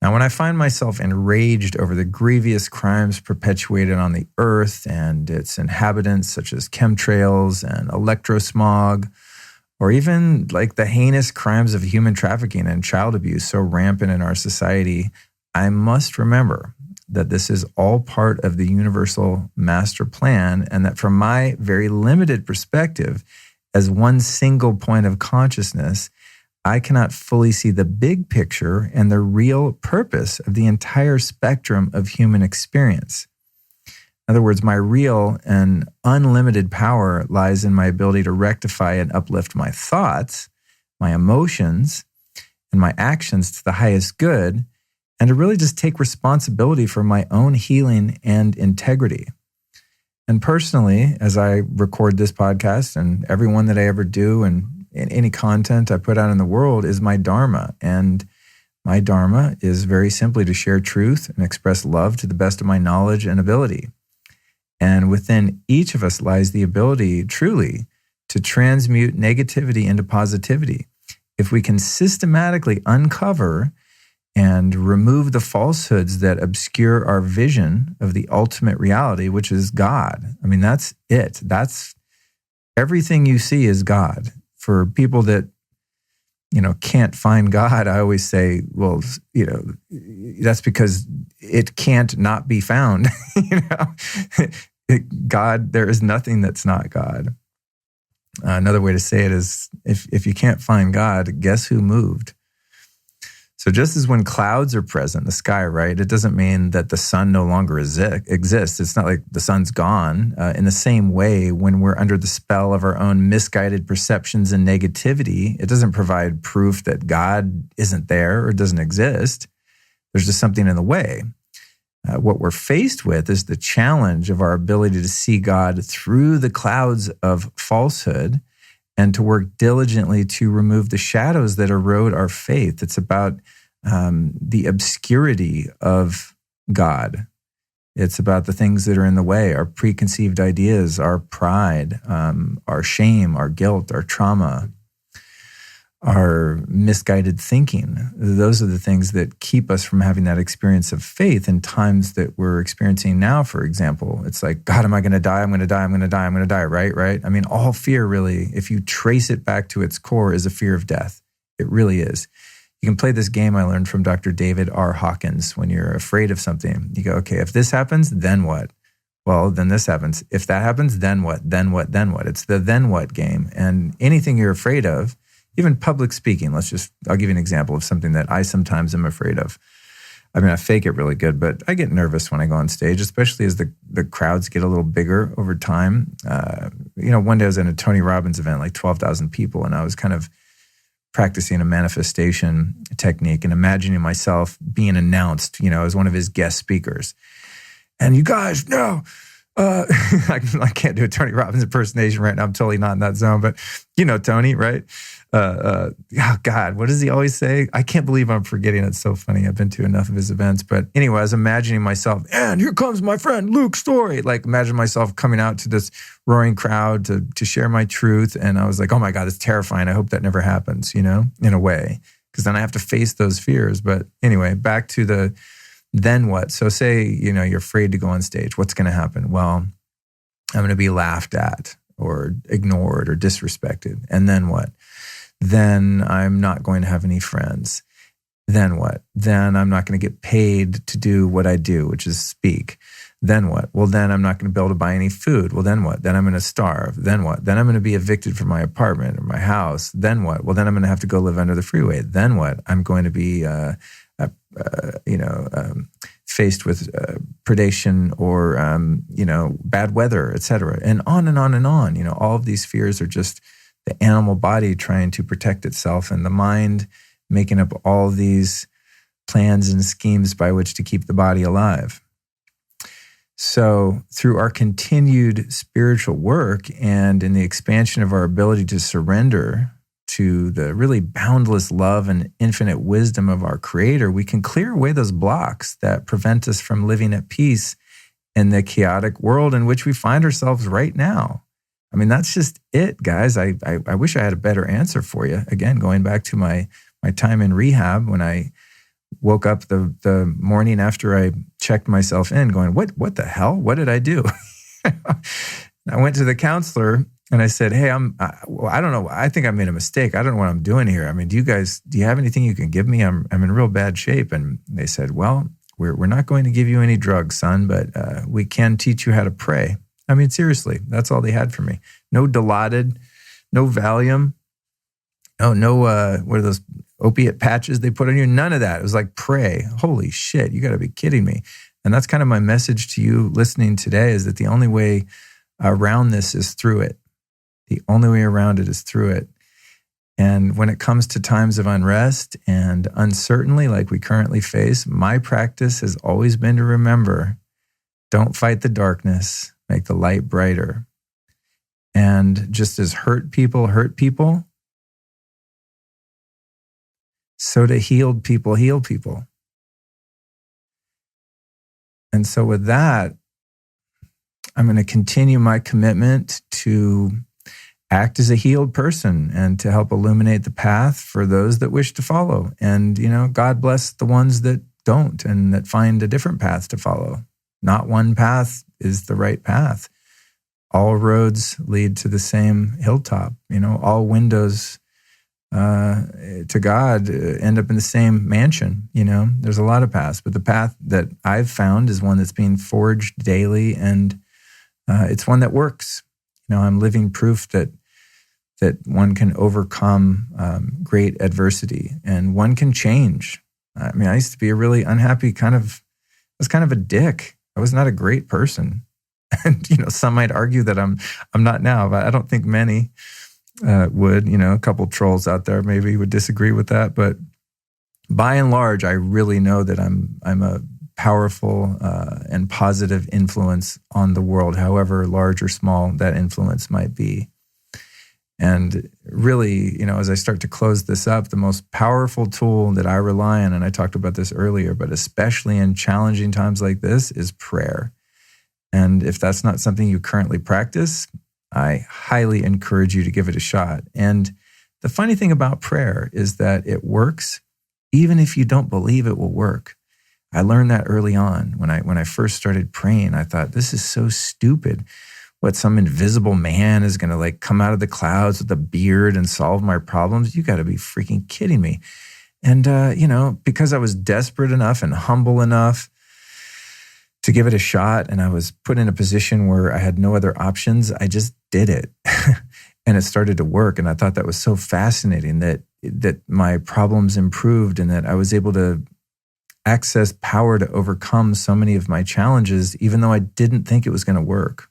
Now, when I find myself enraged over the grievous crimes perpetuated on the earth and its inhabitants, such as chemtrails and electrosmog, or even like the heinous crimes of human trafficking and child abuse so rampant in our society, I must remember that this is all part of the universal master plan, and that from my very limited perspective, as one single point of consciousness, I cannot fully see the big picture and the real purpose of the entire spectrum of human experience. In other words, my real and unlimited power lies in my ability to rectify and uplift my thoughts, my emotions, and my actions to the highest good, and to really just take responsibility for my own healing and integrity. And personally, as I record this podcast and every one that I ever do, and any content I put out in the world is my dharma. And my dharma is very simply to share truth and express love to the best of my knowledge and ability. And within each of us lies the ability truly to transmute negativity into positivity. If we can systematically uncover and remove the falsehoods that obscure our vision of the ultimate reality, which is God. I mean, that's it. That's everything you see is God. For people that, can't find God, I always say, well, that's because it can't not be found. God, there is nothing that's not God. Another way to say it is, if you can't find God, guess who moved? So just as when clouds are present in the sky, right, it doesn't mean that the sun no longer exists. It's not like the sun's gone. In the same way, when we're under the spell of our own misguided perceptions and negativity, it doesn't provide proof that God isn't there or doesn't exist. There's just something in the way. What we're faced with is the challenge of our ability to see God through the clouds of falsehood and to work diligently to remove the shadows that erode our faith. It's about the obscurity of God It's about the things that are in the way, our preconceived ideas, our pride, our shame, our guilt, our trauma, our misguided thinking. Those are the things that keep us from having that experience of faith in times that we're experiencing now, for example. It's like, God, am I going to die? I'm going to die. I'm going to die. I'm going to die. Right? I mean, all fear really, if you trace it back to its core, is a fear of death. It really is. You can play this game I learned from Dr. David R. Hawkins. When you're afraid of something, you go, okay, if this happens, then what? Well, then this happens. If that happens, then what? Then what? Then what? It's the then what game. And anything you're afraid of, even public speaking, I'll give you an example of something that I sometimes am afraid of. I mean, I fake it really good, but I get nervous when I go on stage, especially as the crowds get a little bigger over time. One day I was at a Tony Robbins event, like 12,000 people, and I was kind of practicing a manifestation technique and imagining myself being announced, as one of his guest speakers. And you guys, no, I can't do a Tony Robbins impersonation right now. I'm totally not in that zone, but Tony, right? Oh God, what does he always say? I can't believe I'm forgetting. It's so funny. I've been to enough of his events. But anyway, I was imagining myself, and here comes my friend Luke Story. Like, imagine myself coming out to this roaring crowd to share my truth. And I was like, oh my God, it's terrifying. I hope that never happens, in a way, because then I have to face those fears. But anyway, back to the then what? So say, you're afraid to go on stage. What's going to happen? Well, I'm going to be laughed at or ignored or disrespected. And then what? Then I'm not going to have any friends. Then what? Then I'm not going to get paid to do what I do, which is speak. Then what? Well, then I'm not going to be able to buy any food. Well, then what? Then I'm going to starve. Then what? Then I'm going to be evicted from my apartment or my house. Then what? Well, then I'm going to have to go live under the freeway. Then what? I'm going to be, faced with predation or, bad weather, et cetera. And on and on and on. All of these fears are just the animal body trying to protect itself and the mind making up all these plans and schemes by which to keep the body alive. So through our continued spiritual work and in the expansion of our ability to surrender to the really boundless love and infinite wisdom of our Creator, we can clear away those blocks that prevent us from living at peace in the chaotic world in which we find ourselves right now. I mean, that's just it, guys. I wish I had a better answer for you. Again, going back to my time in rehab, when I woke up the morning after I checked myself in, going, what the hell? What did I do? I went to the counselor and I said, hey, I don't know. I think I made a mistake. I don't know what I'm doing here. I mean, do you have anything you can give me? I'm in real bad shape. And they said, well, we're not going to give you any drugs, son, but we can teach you how to pray. I mean, seriously, that's all they had for me. No Dilaudid, no Valium, no what are those opiate patches they put on you? None of that. It was like, pray. Holy shit, you got to be kidding me. And that's kind of my message to you listening today, is that the only way around this is through it. The only way around it is through it. And when it comes to times of unrest and uncertainty like we currently face, my practice has always been to remember, don't fight the darkness. Make the light brighter. And just as hurt people, so do healed people heal people. And so with that, I'm going to continue my commitment to act as a healed person and to help illuminate the path for those that wish to follow. And, God bless the ones that don't and that find a different path to follow. Not one path is the right path. All roads lead to the same hilltop. All windows to God end up in the same mansion. There's a lot of paths, but the path that I've found is one that's being forged daily, and it's one that works. I'm living proof that one can overcome great adversity and one can change. I mean, I used to be a really unhappy I was kind of a dick. I was not a great person. And, some might argue that I'm not now, but I don't think many would. A couple trolls out there maybe would disagree with that. But by and large, I really know that I'm a powerful and positive influence on the world, however large or small that influence might be. And really, as I start to close this up, the most powerful tool that I rely on, and I talked about this earlier, but especially in challenging times like this, is prayer. And if that's not something you currently practice, I highly encourage you to give it a shot. And the funny thing about prayer is that it works even if you don't believe it will work. I learned that early on. When I first started praying, I thought, this is so stupid. What, some invisible man is going to come out of the clouds with a beard and solve my problems? You got to be freaking kidding me. And, because I was desperate enough and humble enough to give it a shot, and I was put in a position where I had no other options, I just did it. And it started to work. And I thought that was so fascinating that my problems improved and that I was able to access power to overcome so many of my challenges, even though I didn't think it was going to work.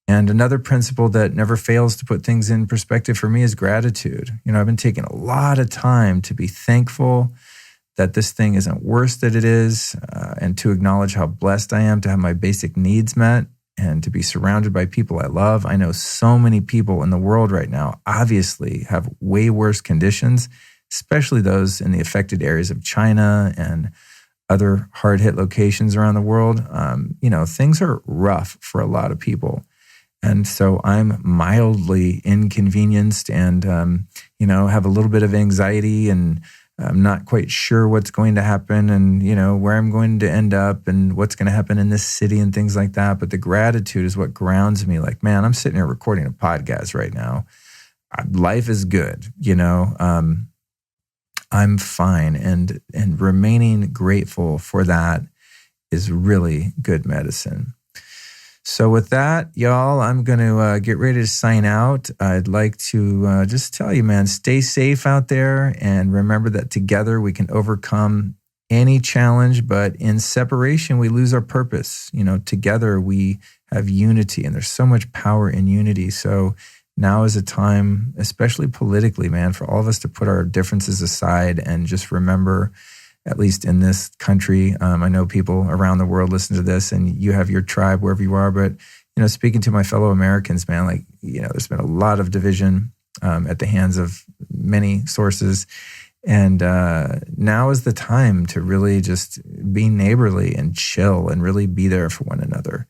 And another principle that never fails to put things in perspective for me is gratitude. I've been taking a lot of time to be thankful that this thing isn't worse than it is, and to acknowledge how blessed I am to have my basic needs met and to be surrounded by people I love. I know so many people in the world right now obviously have way worse conditions, especially those in the affected areas of China and other hard-hit locations around the world. Things are rough for a lot of people. And so I'm mildly inconvenienced and, have a little bit of anxiety, and I'm not quite sure what's going to happen and, where I'm going to end up and what's going to happen in this city and things like that. But the gratitude is what grounds me. Man, I'm sitting here recording a podcast right now. Life is good, I'm fine. And remaining grateful for that is really good medicine. So with that, y'all, I'm going to get ready to sign out. I'd like to just tell you, man, stay safe out there, and remember that together we can overcome any challenge, but in separation, we lose our purpose. Together we have unity, and there's so much power in unity. So now is a time, especially politically, man, for all of us to put our differences aside and just remember, at least in this country, I know people around the world listen to this, and you have your tribe wherever you are. But, speaking to my fellow Americans, man, there's been a lot of division at the hands of many sources. And now is the time to really just be neighborly and chill and really be there for one another.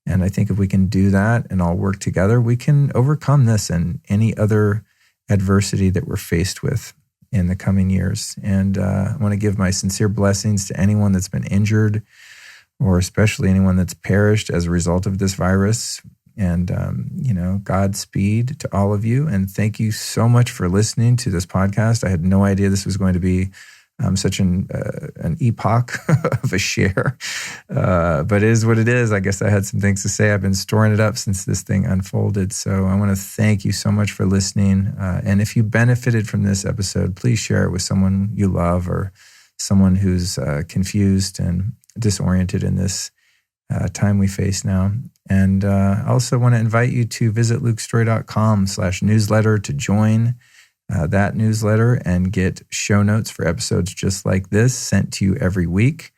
And I think if we can do that and all work together, we can overcome this and any other adversity that we're faced with in the coming years. And I want to give my sincere blessings to anyone that's been injured, or especially anyone that's perished as a result of this virus. And, Godspeed to all of you. And thank you so much for listening to this podcast. I had no idea this was going to be such an epoch of a share. But it is what it is. I guess I had some things to say. I've been storing it up since this thing unfolded. So I want to thank you so much for listening. And if you benefited from this episode, please share it with someone you love or someone who's confused and disoriented in this time we face now. And I also want to invite you to visit lukestory.com/newsletter to join that newsletter and get show notes for episodes just like this sent to you every week.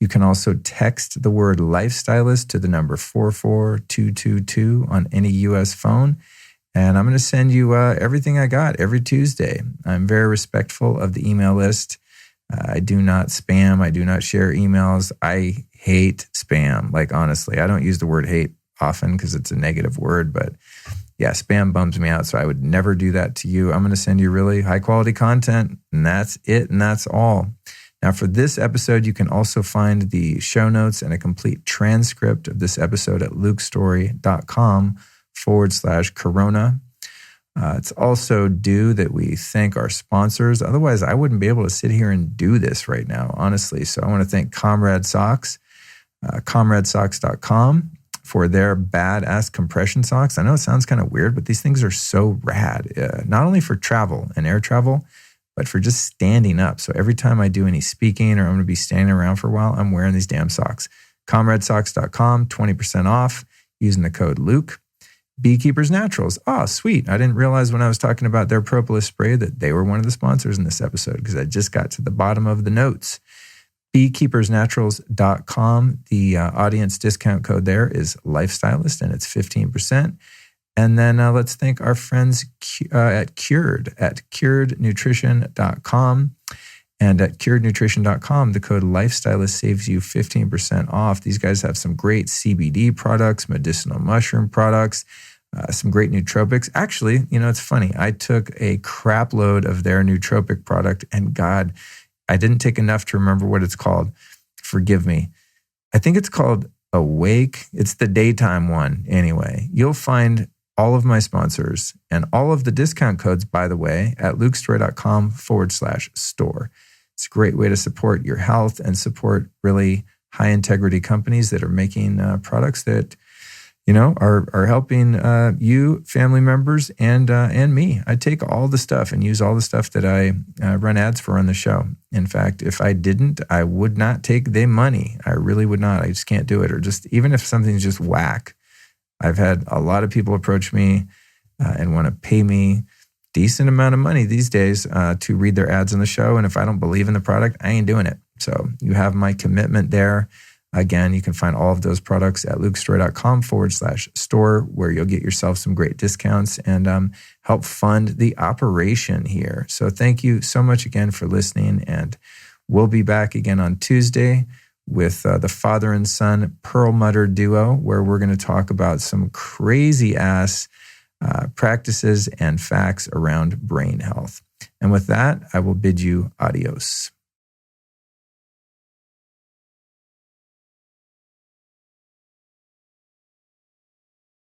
You can also text the word lifestylist to the number 44222 on any U.S. phone. And I'm going to send you everything I got every Tuesday. I'm very respectful of the email list. I do not spam. I do not share emails. I hate spam. Honestly, I don't use the word hate often because it's a negative word, but yeah, spam bums me out. So I would never do that to you. I'm going to send you really high quality content, and that's it. And that's all. Now for this episode, you can also find the show notes and a complete transcript of this episode at lukestory.com/corona. It's also due that we thank our sponsors. Otherwise, I wouldn't be able to sit here and do this right now, honestly. So I want to thank Comrade Socks, comradesocks.com, for their badass compression socks. I know it sounds kind of weird, but these things are so rad, not only for travel and air travel, but for just standing up. So every time I do any speaking or I'm going to be standing around for a while, I'm wearing these damn socks. Comradesocks.com, 20% off using the code Luke. Beekeepers Naturals. Oh, sweet. I didn't realize when I was talking about their propolis spray that they were one of the sponsors in this episode because I just got to the bottom of the notes. Beekeepersnaturals.com. The audience discount code there is Lifestylist, and it's 15%. And then let's thank our friends at curednutrition.com. And at curednutrition.com, the code Lifestylist saves you 15% off. These guys have some great CBD products, medicinal mushroom products, some great nootropics. Actually, it's funny. I took a crap load of their nootropic product, and God, I didn't take enough to remember what it's called. Forgive me. I think it's called Awake. It's the daytime one anyway. You'll find all of my sponsors and all of the discount codes, by the way, at lukestory.com/store. It's a great way to support your health and support really high integrity companies that are making products that, are helping you, family members, and me. I take all the stuff and use all the stuff that I run ads for on the show. In fact, if I didn't, I would not take their money. I really would not. I just can't do it. Or just even if something's just whack. I've had a lot of people approach me and want to pay me decent amount of money these days to read their ads on the show. And if I don't believe in the product, I ain't doing it. So you have my commitment there. Again, you can find all of those products at lukestory.com/store, where you'll get yourself some great discounts and help fund the operation here. So thank you so much again for listening. And we'll be back again on Tuesday with the father and son Perlmutter duo, where we're going to talk about some crazy ass practices and facts around brain health. And with that, I will bid you adios.